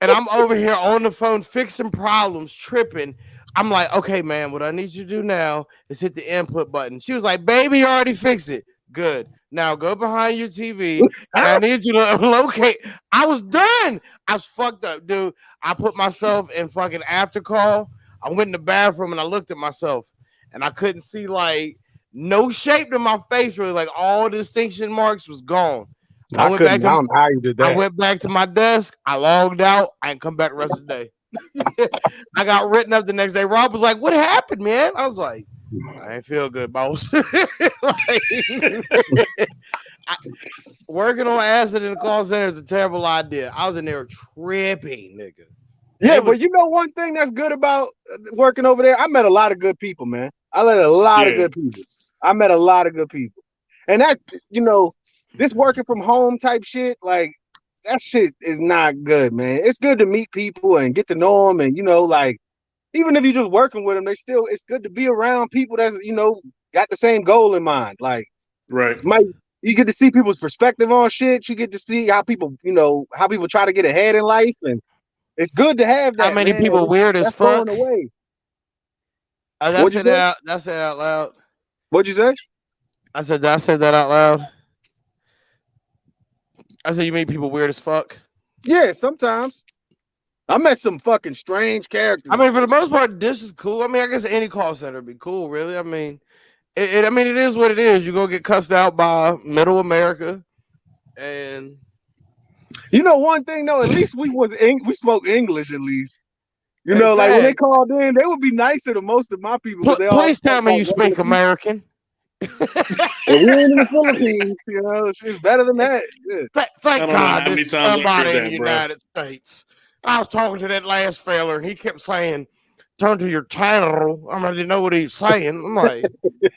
And I'm over here on the phone fixing problems, tripping. I'm like, okay, man, what I need you to do now is hit the input button. She was like, baby, you already fixed it. Good. Now go behind your TV and I need you to locate. I was done. I was fucked up, dude. I put myself in fucking after call. I went in the bathroom and I looked at myself and I couldn't see like no shape to my face, really. Like, all the distinction marks was gone. I went back to my desk. I logged out. I ain't come back the rest of the day. I got written up the next day. Rob was like, "What happened, man?" I was like, "I ain't feel good, boss." Working on acid in the call center is a terrible idea. I was in there tripping, nigga. Yeah, but you know one thing that's good about working over there? I met a lot of good people, man. I met a lot of good people. And that, you know, this working from home type shit, like that shit is not good, man. It's good to meet people and get to know them, and like even if you're just working with them, it's good to be around people that's got the same goal in mind. Like, Right. you get to see people's perspective on shit. You get to see how people, how people try to get ahead in life, and it's good to have that. How many man. people weird as That's fuck? going away. That's it out. That's it out loud. What'd you say? I said that out loud. I said you mean people weird as fuck. Yeah, sometimes. I met some fucking strange characters. I mean, for the most part, this is cool. I mean, I guess any call center would be cool, really. I mean, it is what it is. You're gonna get cussed out by middle America, and one thing though, at least we spoke English at least. Hey, like when they fact. called in, they would be nicer to most of my people. They all Please tell me you regular speak people. American. And we ain't in the Philippines, she's better than that. Yeah. Thank God how many there's times I've somebody heard in that, the bro. United States. I was talking to that last fella, and he kept saying, "Turn to your channel." I didn't know what he was saying. I'm like,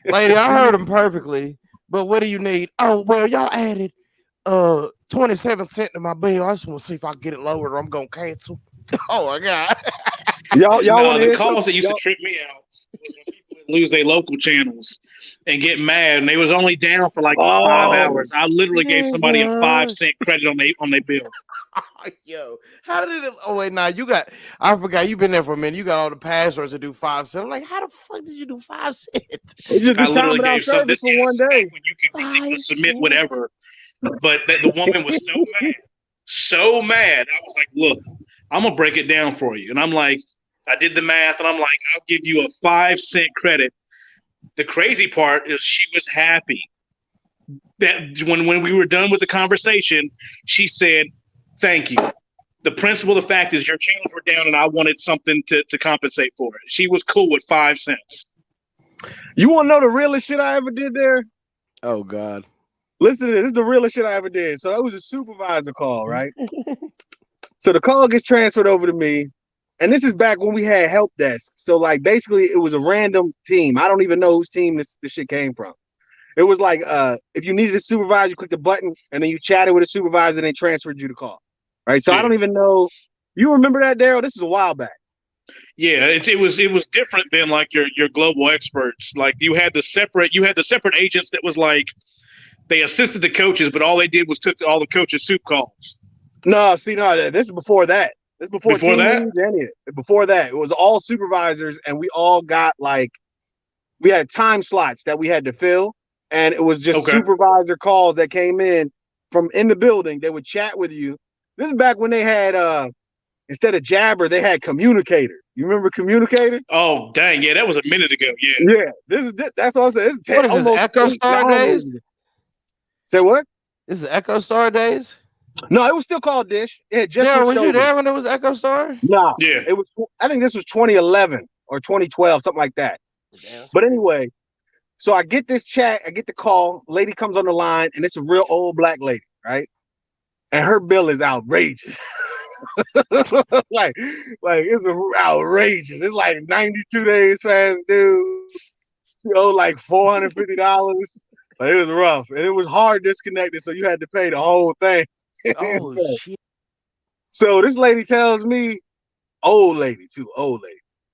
lady, I heard him perfectly, but what do you need? Oh, well, y'all added 27 cents to my bill. I just want to see if I can get it lowered or I'm gonna cancel. Oh my God. Y'all want to the hear calls that used to trip me out was when people would lose their local channels and get mad, and they was only down for like 5 hours. I literally gave somebody a 5-cent credit on their bill. Yo, how did it? Oh wait, now I forgot you've been there for a minute. You got all the passwords to do 5 cents. I'm like, how the fuck did you do 5 cents? I literally gave some this for one day when you could submit whatever. But the woman was so mad. I was like, look, I'm gonna break it down for you. And I'm like, I did the math, and I'm like, I'll give you a 5-cent credit. The crazy part is she was happy that when we were done with the conversation, she said, thank you. The principle, the fact is your channels were down and I wanted something to compensate for it. She was cool with 5 cents. You want to know the realest shit I ever did there? Oh God. Listen to this. This is the realest shit I ever did. So it was a supervisor call, right? So the call gets transferred over to me. And this is back when we had help desk. So like basically it was a random team. I don't even know whose team this shit came from. It was like if you needed a supervisor, you click the button and then you chatted with a supervisor and they transferred you the call. Right. So I don't even know. You remember that, Daryl? This is a while back. Yeah, it was different than like your global experts. Like you had the separate agents that was like they assisted the coaches, but all they did was took all the coaches' soup calls. No, this is before that. This is before team leads and before that. It was all supervisors, and we all got we had time slots that we had to fill, and it was just supervisor calls that came in from in the building. They would chat with you. This is back when they had instead of Jabber, they had Communicator. You remember Communicator? Oh dang, yeah, that was a minute ago. Yeah. That's what I'm saying. What is this, Echo Star days? Say what? This is Echo Star days? No, it was still called Dish. Was you there when it was Echo Star? No. Yeah. It was. I think this was 2011 or 2012, something like that. Damn, but anyway, so I get this chat, I get the call, lady comes on the line, and it's a real old black lady, right? And her bill is outrageous. like it's outrageous. It's like 92 days past due. Like $450. Like, it was rough, and it was hard disconnected, so you had to pay the whole thing. Oh shit! So this lady tells me, old lady.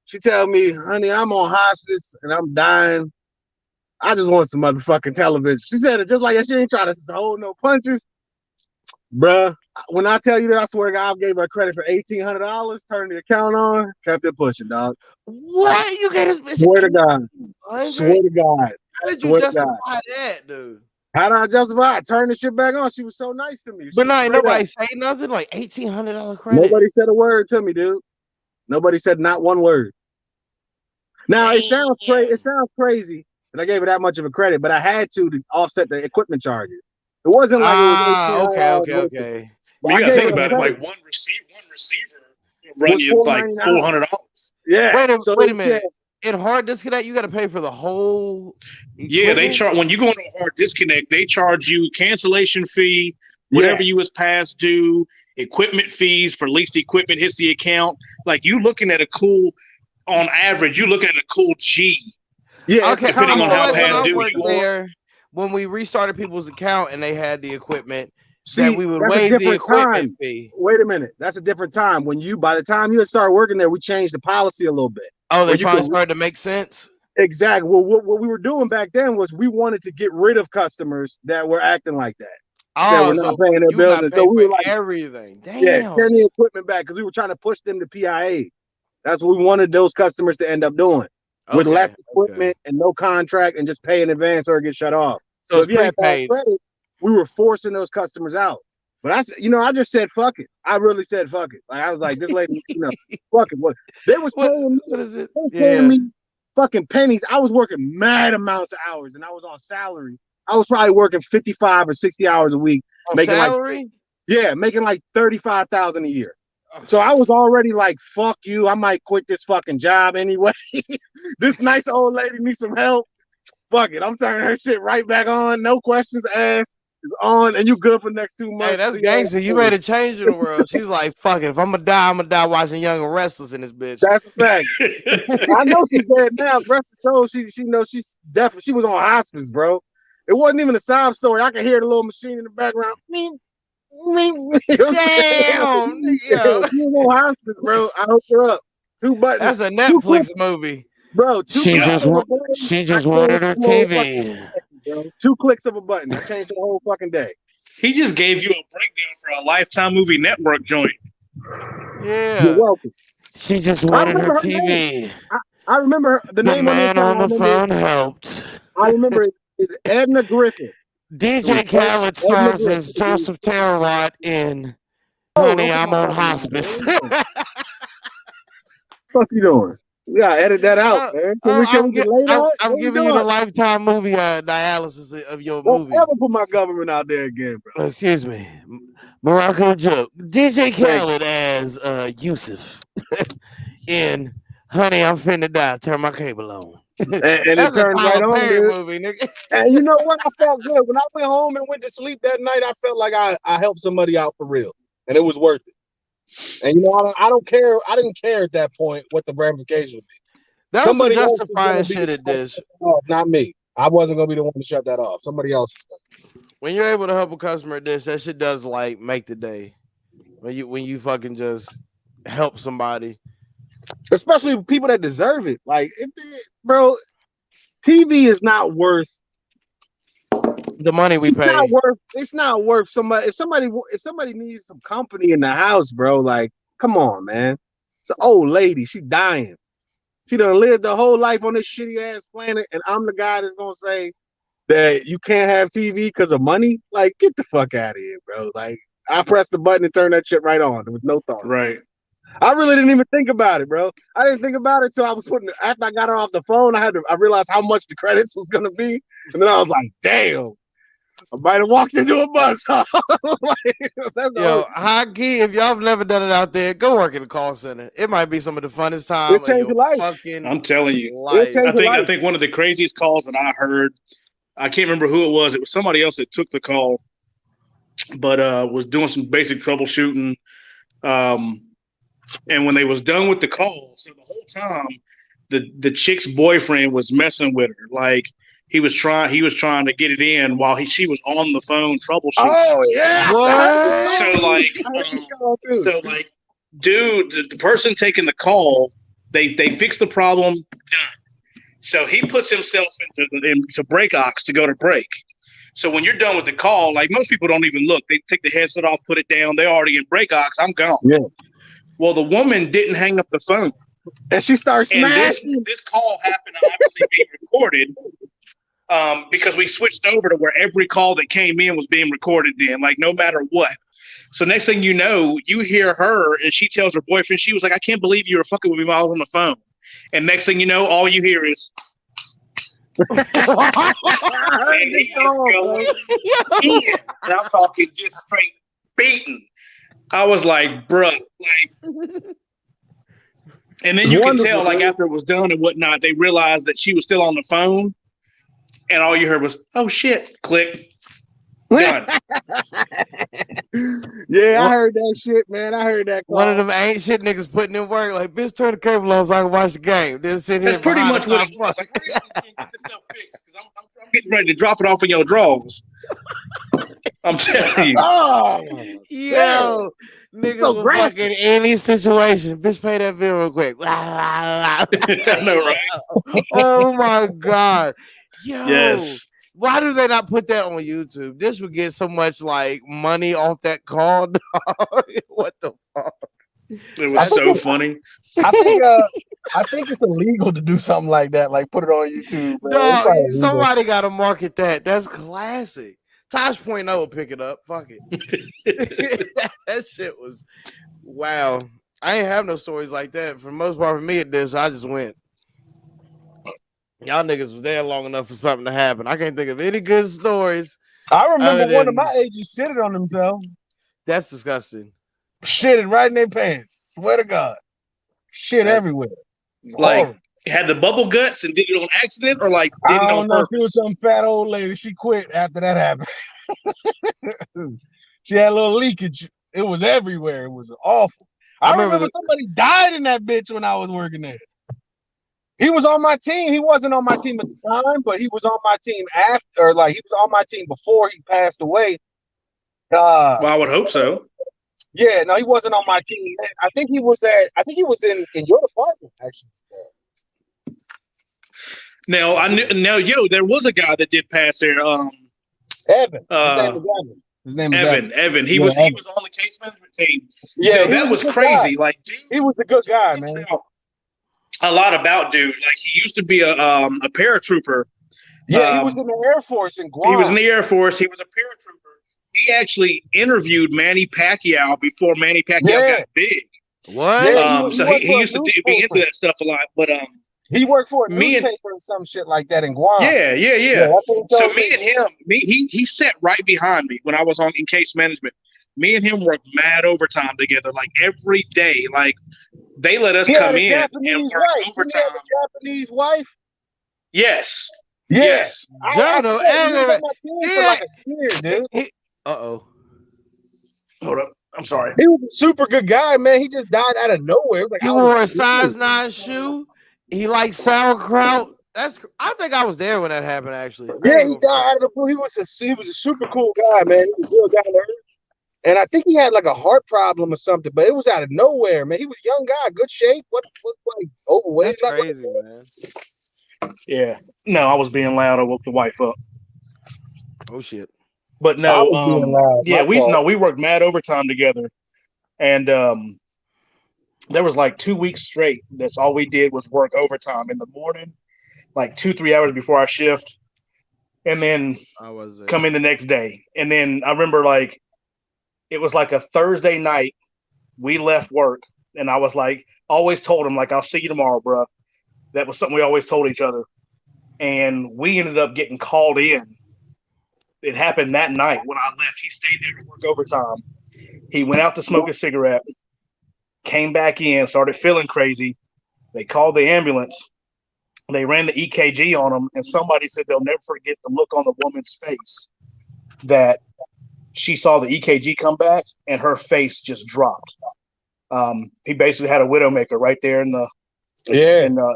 She tells me, honey, I'm on hospice and I'm dying. I just want some motherfucking television. She said it just like that. She ain't trying to hold no punches. Bruh, when I tell you that, I swear to God, I gave her credit for $1,800, turned the account on, kept it pushing, dog. What? You get this? Swear to God. Swear to God. How did you justify that, dude? How did I justify it? Turn the shit back on. She was so nice to me. But ain't nobody say nothing? Like $1,800 credit? Nobody said a word to me, dude. Nobody said not one word. Now, it sounds crazy that I gave her that much of a credit, but I had to offset the equipment charges. It wasn't like it was okay. Well, you gotta think about it. Like one receiver run you like $400. Yeah. Wait a minute. In hard disconnect, you got to pay for the whole. Yeah, they charge when you go into a hard disconnect. They charge you cancellation fee, whatever you was past due, equipment fees for leased equipment hits the account. Like you looking at on average, you looking at a cool G. Yeah, okay. Depending on how past due you are. when we restarted people's account and they had the equipment, that See, we would that's a waive the different equipment time. fee. Wait a minute. That's a different time. By the time you had started working there, we changed the policy a little bit. Oh, they Where you finally could started to make sense. exactly. Well, what we were doing back then was we wanted to get rid of customers that were acting like that Oh, were not so paying their you bills, got and so paid we for were like, everything. yeah, Damn. send the equipment back because we were trying to push them to PIA. That's what we wanted those customers to end up doing with less equipment and no contract and just pay in advance or get shut off. So if it's you had bad prepaid. credit, we were forcing those customers out. But I just said fuck it. I really said fuck it. Like I was like, this lady, fuck it. What they was paying me? What is it? They was paying me fucking pennies. I was working mad amounts of hours, and I was on salary. I was probably working 55 or 60 hours a week, making salary. Making like 35,000 a year. So I was already like, fuck you. I might quit this fucking job anyway. This nice old lady needs some help. Fuck it. I'm turning her shit right back on. No questions asked. It's on, and you good for the next 2 months. Hey, that's gangster. You made a change in the world. She's like, fuck it. If I'm gonna die watching Young and Restless in this bitch. That's a fact. I know she's dead now. Rest of the she knows she's definitely she was on hospice, bro. It wasn't even a sob story. I could hear the little machine in the background. Damn. Yeah. She was on hospice, bro. I hooked her up. 2 buttons. That's a Netflix movie. Bro, she just wanted her TV. 2 clicks of a button. I changed the whole fucking day. He just gave you a breakdown for a Lifetime Movie Network joint. Yeah. You're welcome. She just wanted her TV. I remember the name man on the phone helped. I remember it's Edna Griffith. DJ Khaled stars as Joseph Terrorot in Honey, I'm on Hospice. What you doing? We gotta edit that out, man. I'm giving you the Lifetime movie dialysis of your movie. Don't ever put my government out there again, bro. Excuse me. Morocco joke. DJ Khaled as Yusuf in Honey, I'm finna die. Turn my cable on. And it turned right on, dude. Movie, nigga. And you know what? I felt good. When I went home and went to sleep that night, I felt like I helped somebody out for real. And it was worth it. And I don't care. I didn't care at that point what the ramifications would be. That was some justifying shit at Dish. Not me. I wasn't gonna be the one to shut that off. Somebody else. When you're able to help a customer at Dish, that shit does like make the day. When you fucking just help somebody. Especially people that deserve it. Like, bro, TV is not worth the money we pay. It's not worth somebody. If somebody needs some company in the house, bro, like, come on, man. It's an old lady. She dying. She done lived her whole life on this shitty ass planet, and I'm the guy that's gonna say that you can't have TV because of money. Like, get the fuck out of here, bro. Like, I pressed the button and turned that shit right on. There was no thought. Right. I really didn't even think about it, bro. I didn't think about it until after I got her off the phone. I realized how much the credits was gonna be, and then I was like, damn. I might have walked into a bus. Yo, high key, if y'all have never done it out there, go work in a call center. It might be some of the funnest time of your fucking I'm telling you. life. I think one of the craziest calls that I heard, I can't remember who it was. It was somebody else that took the call, but was doing some basic troubleshooting. And when they was done with the call, so the whole time, the chick's boyfriend was messing with her. Like, he was trying to get it in while she was on the phone troubleshooting. Oh yeah. So like, dude, the person taking the call, they fixed the problem, done. So he puts himself into break ox to go to break. So when you're done with the call, like, most people don't even look. They take the headset off, put it down. They're already in break ox. I'm gone. Yeah. Well, the woman didn't hang up the phone, and she starts smashing. And this call happened to obviously be recorded. Because we switched over to where every call that came in was being recorded then, like, no matter what. So next thing you know, you hear her and she tells her boyfriend, she was like, I can't believe you were fucking with me while I was on the phone. And next thing you know, all you hear is and he is going in. And I'm talking just straight beating. I was like, bruh, like, and then you can tell, like, after it was done and whatnot, they realized that she was still on the phone. And all you heard was, oh, shit, click. Done. Yeah, I What? heard that shit, man. I heard that One of call. them ain't shit niggas putting in work. Like, bitch, turn the cable on so I can watch the game. Then sit That's here pretty behind the much what top it was. fuck. Like, hurry up and get this stuff fixed because I'm getting ready to drop it off in your drawers. I'm telling you. Oh, damn. Yo, niggas So will fuck graphic. in any situation. Bitch, pay that bill real quick. I know, right? Oh my god. Yo, Yes. why do they not put that on YouTube? This would get so much like money off that call. Dog. What the fuck? It was so funny. I think it's illegal to do something like that, like put it on YouTube, man. It's Dog, probably illegal. somebody got to market that. That's classic. Tosh Point will pick it up. Fuck it. That shit was wow. I ain't have no stories like that. For the most part, for me at this, I just went. Y'all niggas was there long enough for something to happen. I can't think of any good stories. I remember other one of than- my agents shitted on themselves, That's disgusting. shitted right in their pants. Swear to God, shit That's- everywhere. It's Like, horrible. had the bubble guts and did it on accident or like I did it on don't know if purpose? it was some fat old lady. She quit after that happened. She had a little leakage. It was everywhere. It was awful. I I remember remember somebody died in that bitch when I was working there. He was on my team. He wasn't on my team at the time, but he was on my team after, like he was on my team before he passed away. Well, I would hope so. Yeah, no, he wasn't on my team. I think he was in your department, actually. Now I knew. Now, there was a guy that did pass there. Evan. His name Uh, is Evan. His name is Evan. Evan. He Yeah, was Evan. on the case management team. Yeah, he that was a good crazy. guy. Like, dude, He was a good guy, man. a lot about dude. Like, he used to be a paratrooper. Yeah, he was in the Air Force in Guam. He was in the Air Force. He was a paratrooper. He actually interviewed Manny Pacquiao before Manny Pacquiao got big. What? Yeah, So he used to be into that stuff a lot. But he worked for a me and- newspaper and some shit like that in Guam. yeah. that's what he So told me and him, he sat right behind me when I was in case management. Me and him worked mad overtime together, like every day. Like, they let us He had come a in and Japanese work wife. Didn't he overtime. have a Japanese wife? Yes. Yeah. Yes. I Jono, swear, he was on my team for like a year, dude. Uh-oh. Hold up. I'm sorry. He was a super good guy, man. He just died out of nowhere. It was like, He out of wore a the size blue. 9 shoe. He liked sauerkraut. I think I was there when that happened, actually. Yeah, he died out of the blue. He was a super cool guy, man. He was a real guy to earth. And I think he had like a heart problem or something, but it was out of nowhere, man. He was a young guy, good shape. What like overweight? That's crazy, man. Yeah. No, I was being loud. I woke the wife up. Oh shit. But I no, was being loud. yeah, My fault. we worked mad overtime together. And there was like 2 weeks straight. That's all we did was work overtime in the morning, like 2-3 hours before our shift. And then I was come in the next day. And then I remember, like, it was like a Thursday night. We left work, and I was like, always told him, like, I'll see you tomorrow, bro. That was something we always told each other. And we ended up getting called in. It happened that night when I left. He stayed there to work overtime. He went out to smoke a cigarette, came back in, started feeling crazy. They called the ambulance. They ran the EKG on him, and somebody said they'll never forget the look on the woman's face that she saw the EKG come back, and her face just dropped. He basically had a widowmaker right there in the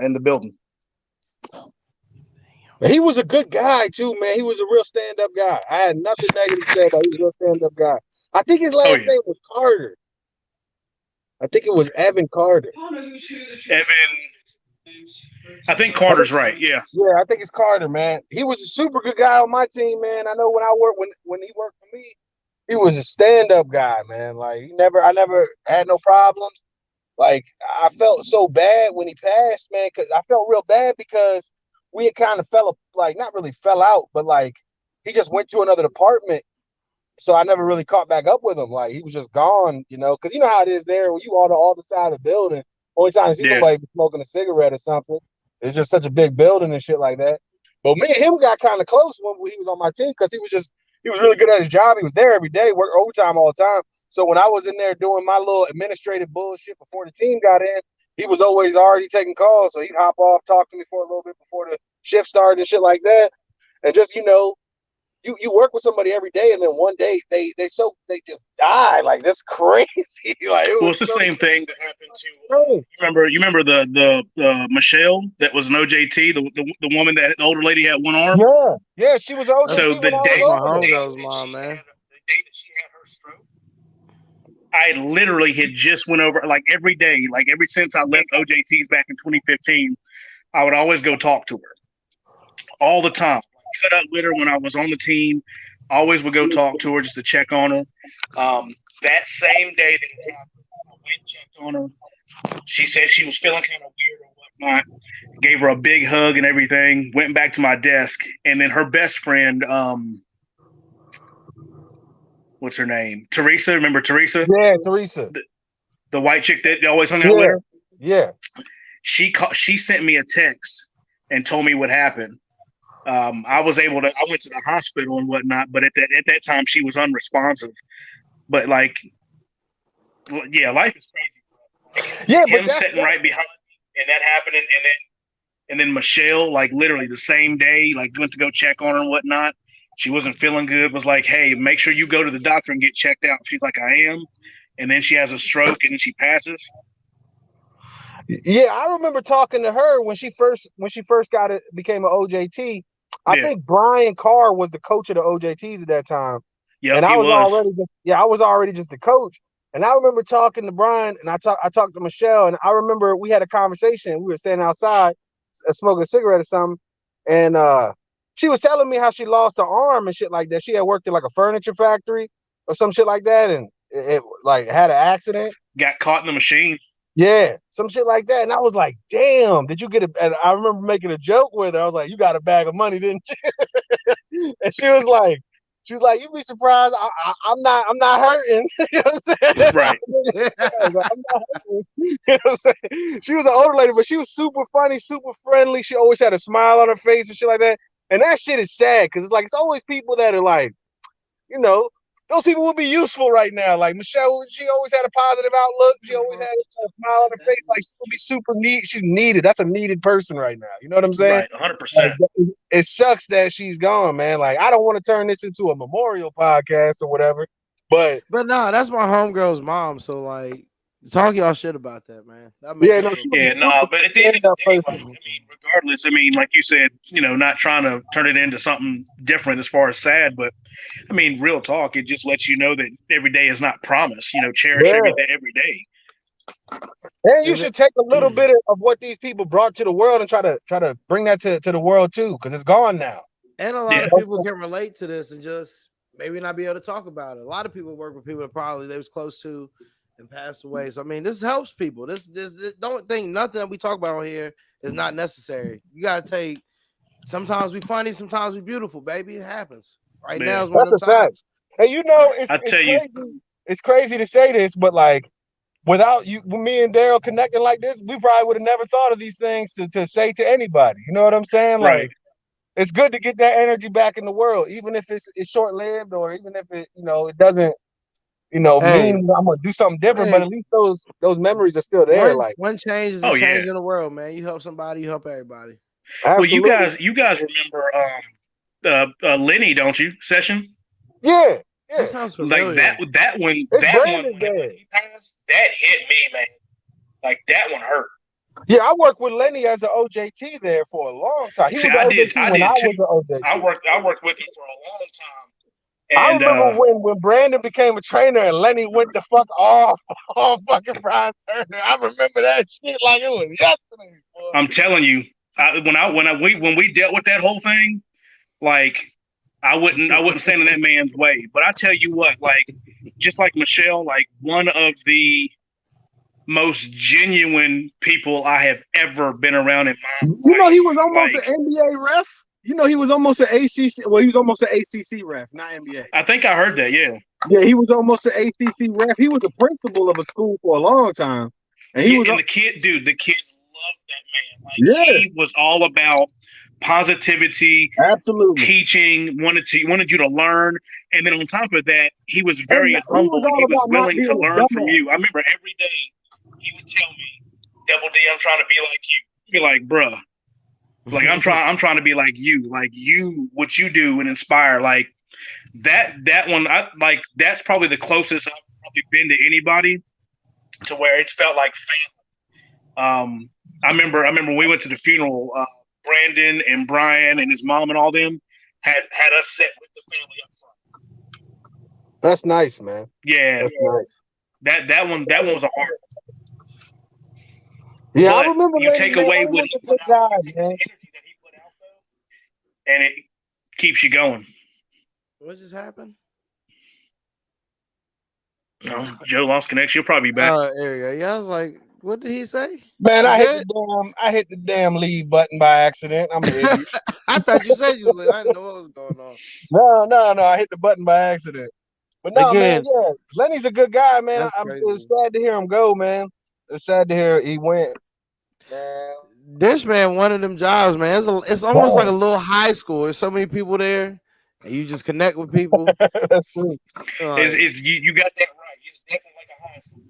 in the building. He was a good guy too, man. He was a real stand-up guy. I had nothing negative to say about him. He was a real stand-up guy. I think his last name was Carter. I think it was Evan Carter. Evan, I think Carter's right. Yeah. Yeah, I think it's Carter, man. He was a super good guy on my team, man. I know when he worked for me, he was a stand-up guy, man. Like I never had no problems. Like, I felt so bad when he passed, man, because I felt real bad because we had kind of not really fell out, but like he just went to another department. So I never really caught back up with him. Like, he was just gone, because you know how it is there when you on the other side of the building. Only time you see somebody smoking a cigarette or something. It's just such a big building and shit like that. But me and him got kind of close when he was on my team because he was really good at his job. He was there every day, worked overtime all the time. So when I was in there doing my little administrative bullshit before the team got in, he was always already taking calls. So he'd hop off, talk to me for a little bit before the shift started and shit like that. And just, you work with somebody every day, and then one day they just die. Like that's crazy. Like it Well, was it's the so same thing that happened to crazy. you remember the Michelle that was an OJT, the woman that the older lady had one arm. Yeah, she was That's So OJT the when I that's day my was over there. homegirl's mom, man. the day that she had her stroke, I literally had just went over like every day, like ever since I left OJT's back in 2015. I would always go talk to her all the time. Cut up with her when I was on the team. Always would go talk to her just to check on her. That same day that it happened, I went and checked on her. She said she was feeling kind of weird or whatnot. Gave her a big hug and everything. Went back to my desk, and then her best friend, what's her name? Teresa. Remember Teresa? Yeah, Teresa. The white chick that always hung out with her. Yeah. She sent me a text and told me what happened. I went to the hospital and whatnot, but at that time she was unresponsive. But like, yeah, life is crazy. Yeah, but Him sitting right behind me and that happening, and then Michelle, like literally the same day, like went to go check on her and whatnot. She wasn't feeling good. Was like, hey, make sure you go to the doctor and get checked out. She's like, I am. And then she has a stroke and then she passes. Yeah, I remember talking to her when she first became an OJT. I think Brian Carr was the coach of the OJTs at that time. Yep, and I he was was. I was already just the coach. And I remember talking to Brian, and I talked to Michelle, and I remember we had a conversation. We were standing outside smoking a cigarette or something, and she was telling me how she lost her arm and shit like that. She had worked in like a furniture factory or some shit like that, and it like had an accident. Got caught in the machine. Yeah, some shit like that. And I was like, damn, did you get it? And I remember making a joke with her. I was like, you got a bag of money, didn't you? And she was like, you'd be surprised. I'm not hurting. You know what I'm saying? Right. I'm not hurting. You know what I'm saying? She was an older lady, but she was super funny, super friendly. She always had a smile on her face and shit like that. And that shit is sad because it's like it's always people that are like, you know, those people would be useful right now. Like Michelle, she always had a positive outlook. She always had a smile on her face. Like she would be super neat. She's needed. That's a needed person right now. You know what I'm saying? Right, 100%. Like, it sucks that she's gone, man. Like I don't want to turn this into a memorial podcast or whatever. But nah, that's my homegirl's mom. So like, talk y'all shit about that, man. That yeah, but at the end of the day, like, I mean, regardless, I mean, like you said, you know, not trying to turn it into something different as far as sad, but I mean, real talk, it just lets you know that every day is not promised. You know, cherish every day. And you should take a little bit of what these people brought to the world and try to bring that to the world too, because it's gone now. And a lot of people can relate to this and just maybe not be able to talk about it. A lot of people work with people that probably they was close to and passed away. So I mean, this helps people. This don't think nothing that we talk about on here is not necessary. You gotta take. Sometimes we funny, sometimes we beautiful, baby. It happens. Right now is one of the times. Hey, you know, it's crazy to say this, but like without you, me and Daryl connecting like this, we probably would have never thought of these things to say to anybody. You know what I'm saying? Right. Like it's good to get that energy back in the world, even if it's short lived, or even if it it doesn't mean I'm gonna do something different. But at least those memories are still there. One change is a change in the world, man. You help somebody, you help everybody. Absolutely. Well, you guys remember Lenny, don't you? Session. Yeah. That sounds familiar. Like that one he passed, that hit me, man. Like that one hurt. Yeah, I worked with Lenny as an OJT there for a long time. I did too. I worked with him for a long time. And, I remember when Brandon became a trainer and Lenny went the fuck off fucking Brian Turner. I remember that shit like it was yesterday. Boy. I'm telling you, when we dealt with that whole thing, like I wouldn't stand in that man's way. But I tell you what, like just like Michelle, like one of the most genuine people I have ever been around in my life. You know, he was almost an NBA ref. You know, he was almost an ACC. Well, he was almost an ACC ref, not NBA. I think I heard that. Yeah. Yeah, he was almost an ACC ref. He was the principal of a school for a long time. And the kids loved that man. Like he was all about positivity, absolutely teaching, wanted you to learn, and then on top of that, he was very humble. He was willing to learn from you. I remember every day he would tell me, "Double D, I'm trying to be like you." I'd be like, "Bruh, Like I'm trying to be like you, what you do and inspire. Like that one, I like. That's probably the closest I've probably been to anybody to where it's felt like family. I remember we went to the funeral. Brandon and Brian and his mom and all them had us sit with the family up front. That's nice, man. Yeah, That's nice. that one was a hard. Yeah, But I remember. you take away what he put out, the man. energy that he put out, though, and it keeps you going. What just happened? No, Joe lost connection. He'll probably be back. There you go. Yeah, I was like, what did he say? Man, You I good? hit the damn leave button by accident. I'm an idiot. I thought you said you was like, I didn't know what was going on. No, I hit the button by accident. But no, Again, man, yeah, Lenny's a good guy, man. that's I'm crazy. still sad to hear him go, man. It's sad to hear he went. Man. This man, one of them jobs, man. It's almost like a little high school. There's so many people there, and you just connect with people. That's true. It's you got that right. It's definitely like a high school.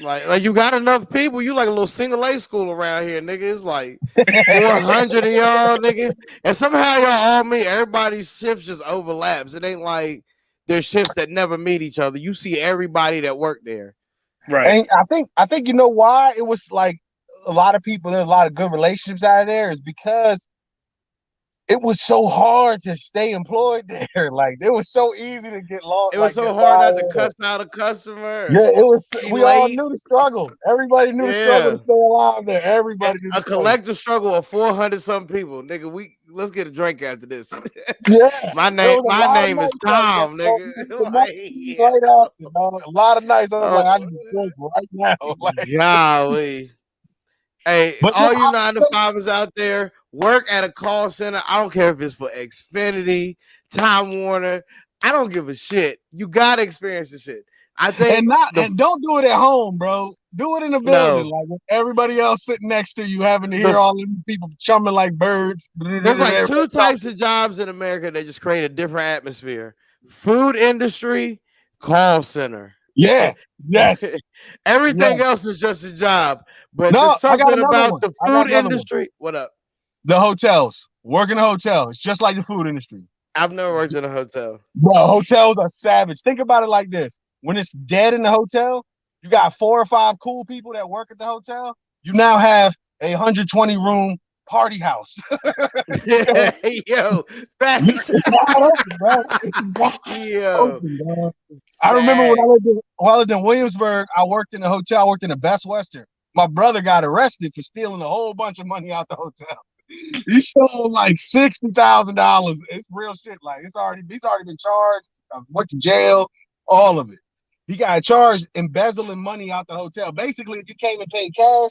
Like you got enough people. You like a little single A school around here, nigga. It's like 400 of y'all, nigga. And somehow y'all all meet. Everybody's shift just overlaps. It ain't like there's shifts that never meet each other. You see everybody that work there. Right. And I think you know why it was like a lot of people. There's a lot of good relationships out of there. Is because it was so hard to stay employed there. Like it was so easy to get lost. It was so hard not to cuss out a customer. Yeah, it was. We all late. knew the struggle. Everybody knew the struggle to stay alive there. Everybody knew a collective struggle of 400 some people, nigga. Let's get a drink after this. Yeah, my name is Tom, nigga. Right after, dog. A lot of nights I was like, I need to drink right now. Like, golly. Hey, but all you 9-to-5ers out there, work at a call center. I don't care if it's for Xfinity, Time Warner. I don't give a shit. You gotta experience the shit. I think, and don't do it at home, bro. Do it in the building, like with everybody else sitting next to you, having to hear all them people chumming like birds. There's like two types of jobs in America that just create a different atmosphere: food industry, call center. Yeah, yes. Everything else is just a job, but no, there's something about the food industry. What up? The hotels. Work in a hotel. It's just like the food industry. I've never worked in a hotel. Bro, hotels are savage. Think about it like this. When it's dead in the hotel, you got 4 or 5 cool people that work at the hotel. You now have a 120 room party house. Yo, facts. It's wide open, bro. It's wide open, bro. I remember when I lived in Williamsburg, I worked in a hotel. I worked in the Best Western. My brother got arrested for stealing a whole bunch of money out the hotel. He stole like $60,000. It's real shit. Like he's already been charged. Went to jail. All of it. He got charged embezzling money out the hotel. Basically, if you came and paid cash,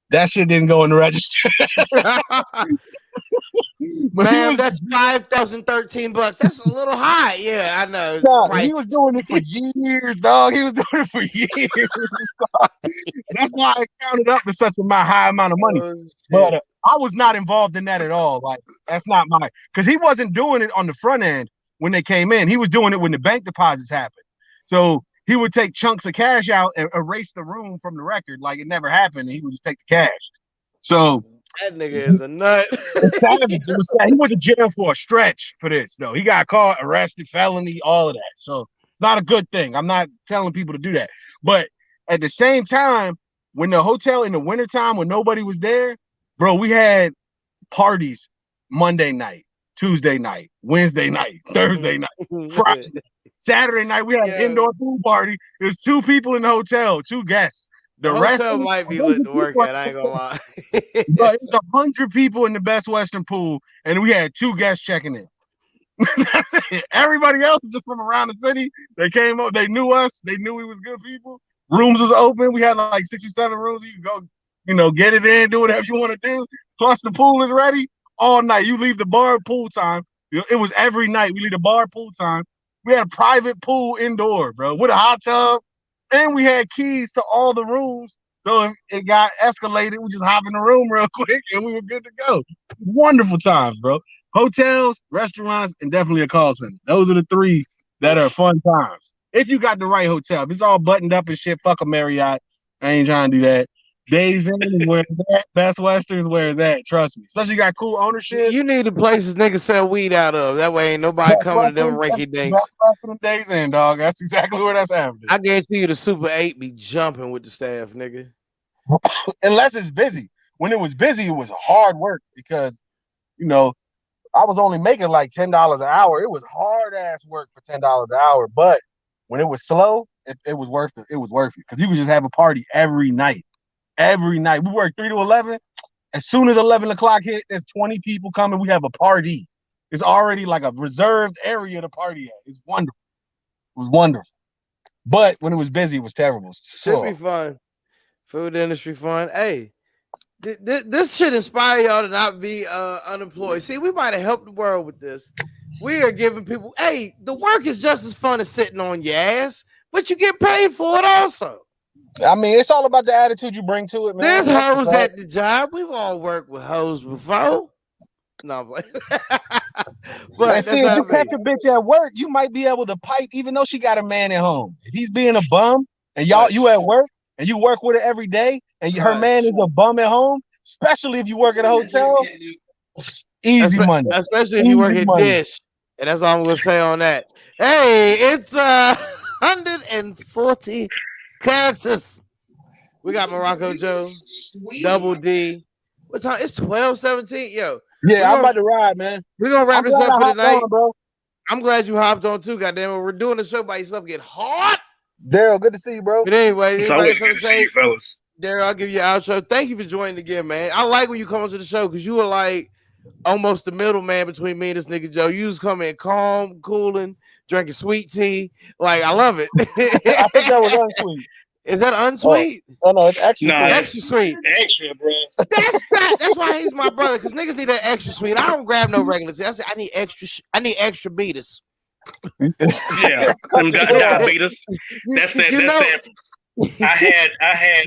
that shit didn't go in the register. Man, that's $5,013. That's a little high. Yeah, I know. Nah, he was doing it for years, dog. He was doing it for years. That's why it counted up to such a high amount of money. But I was not involved in that at all. Like that's not because he wasn't doing it on the front end when they came in. He was doing it when the bank deposits happened. So he would take chunks of cash out and erase the room from the record like it never happened, and he would just take the cash. So that nigga is a nut. It's savage. It was sad. He went to jail for a stretch for this, though. He got caught, arrested, felony, all of that. So it's not a good thing. I'm not telling people to do that. But at the same time, when the hotel in the wintertime, when nobody was there, bro, we had parties Monday night, Tuesday night, Wednesday night, Thursday night, Friday, Saturday night. We had an indoor pool party. There's 2 people in the hotel, 2 guests. The hotel might be lit to work at. I ain't gonna lie. But it's 100 people in the Best Western pool, and we had 2 guests checking in. Everybody else is just from around the city. They came up. They knew us. They knew we was good people. Rooms was open. We had like 6 or 7 rooms. You can go, get it in, do whatever you want to do. Plus the pool is ready all night. You leave the bar pool time. It was every night. We leave the bar pool time. We had a private pool indoor, bro, with a hot tub. And we had keys to all the rooms. So if it got escalated, we just hop in the room real quick and we were good to go. Wonderful times, bro. Hotels, restaurants, and definitely a call center. Those are the 3 that are fun times. If you got the right hotel. If it's all buttoned up and shit, fuck a Marriott. I ain't trying to do that. Days Inn is where it's at. Best Western is where it's at. Trust me. Especially you got cool ownership. You need the places niggas sell weed out of. That way ain't nobody coming to them ranky dinks. Best Western Days Inn, dog. That's exactly where that's happening. I guarantee you the Super 8 be jumping with the staff, nigga. Unless it's busy. When it was busy, it was hard work because, you know, I was only making like $10 an hour. It was hard ass work for $10 an hour. But when it was slow, it was worth it. It was worth it because you could just have a party every night. Every night. We work 3 to 11. As soon as 11 o'clock hit, there's 20 people coming. We have a party. It's already like a reserved area to party at. It's wonderful. It was wonderful. But when it was busy, it was terrible. Should be fun. Food industry fun. Hey, this should inspire y'all to not be unemployed. See, we might have helped the world with this. We are giving people, hey, the work is just as fun as sitting on your ass, but you get paid for it also. I mean, it's all about the attitude you bring to it, man. There's hoes at the job. We've all worked with hoes before. No, but see, if you catch a bitch at work, you might be able to pipe, even though she got a man at home. If he's being a bum and you at work and you work with her every day, and her man is a bum at home, especially if you work at a hotel, easy money. Especially if you work at Dish. And that's all I'm gonna say on that. Hey, it's 140 characters. We got Morocco Joe, Double D. What time? It's 12:17. Yo. Yeah, I'm about to ride, man. We're gonna wrap this up for tonight. Bro. I'm glad you hopped on too, goddamn it. We're doing the show by yourself. Get hot. Daryl, good to see you, bro. But anyway, it's always good to see you, fellas. Daryl, I'll give you an outro. Thank you for joining again, man. I like when you come onto the show because you were like almost the middleman between me and this nigga Joe. You just come in calm, cooling, drinking sweet tea. Like, I love it. I think that was unsweet. Is that unsweet? Oh no, it's extra. No, extra sweet. Extra, bro. That's why he's my brother, because niggas need that extra sweet. I don't grab no regular tea. I said I need extra beaters. Yeah, them diabetes. That's that. I had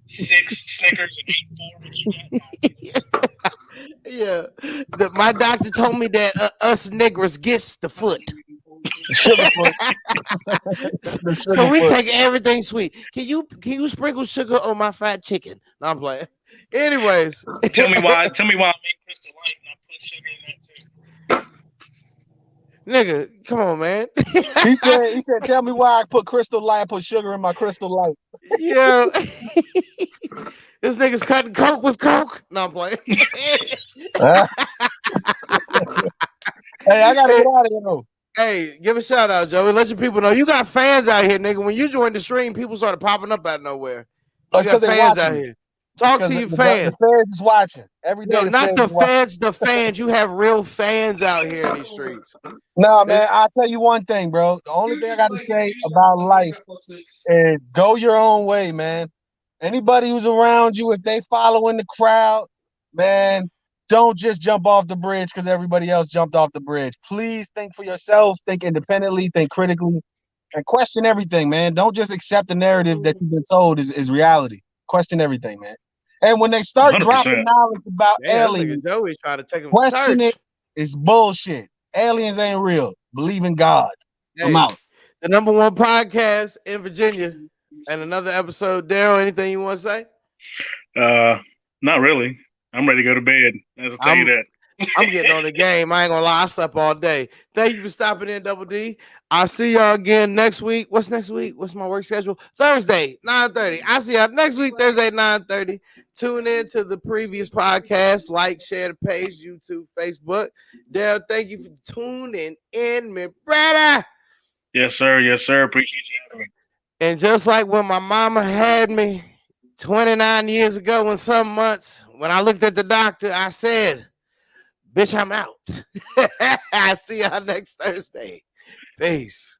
6 Snickers and 8 4. Yeah, my doctor told me that us niggers gets the foot. So we take everything sweet. Can you sprinkle sugar on my fried chicken? No, I'm playing. Anyways, tell me why I make Crystal Light and I put sugar in that too. Nigga, come on, man. he said, tell me why I put Crystal Light, put sugar in my Crystal Light. Yeah. This nigga's cutting coke with coke. No, I'm playing. Hey, I gotta get out of here though. Hey, give a shout out, Joey. Let your people know you got fans out here, nigga. When you joined the stream, people started popping up out of nowhere. You got fans out here. Talk to your fans. The fans is watching every day. No, not the fans. The fans. You have real fans out here in these streets. No, man. I'll tell you one thing, bro. The only thing I got to say about life is go your own way, man. Anybody who's around you, if they following the crowd, man, don't just jump off the bridge because everybody else jumped off the bridge. Please think for yourself, think independently, think critically, and question everything, man. Don't just accept the narrative that you've been told is reality. Question everything, man. And when they start 100%. dropping knowledge about aliens, Joey trying to take question it. It's bullshit. Aliens ain't real. Believe in God. Hey, I'm out. The #1 podcast in Virginia. And another episode. Daryl, anything you want to say? Not really. I'm ready to go to bed. I'll tell you that. I'm getting on the game. I ain't gonna lie. I slept all day. Thank you for stopping in, Double D. I'll see y'all again next week. What's next week? What's my work schedule? Thursday, 9:30. I'll see y'all next week, Thursday, 9:30. Tune in to the previous podcast. Like, share the page, YouTube, Facebook. Dale, thank you for tuning in, my brother. Yes, sir. Yes, sir. Appreciate you having me. And just like when my mama had me 29 years ago in some months, when I looked at the doctor, I said, bitch, I'm out. I'll see y'all next Thursday. Peace.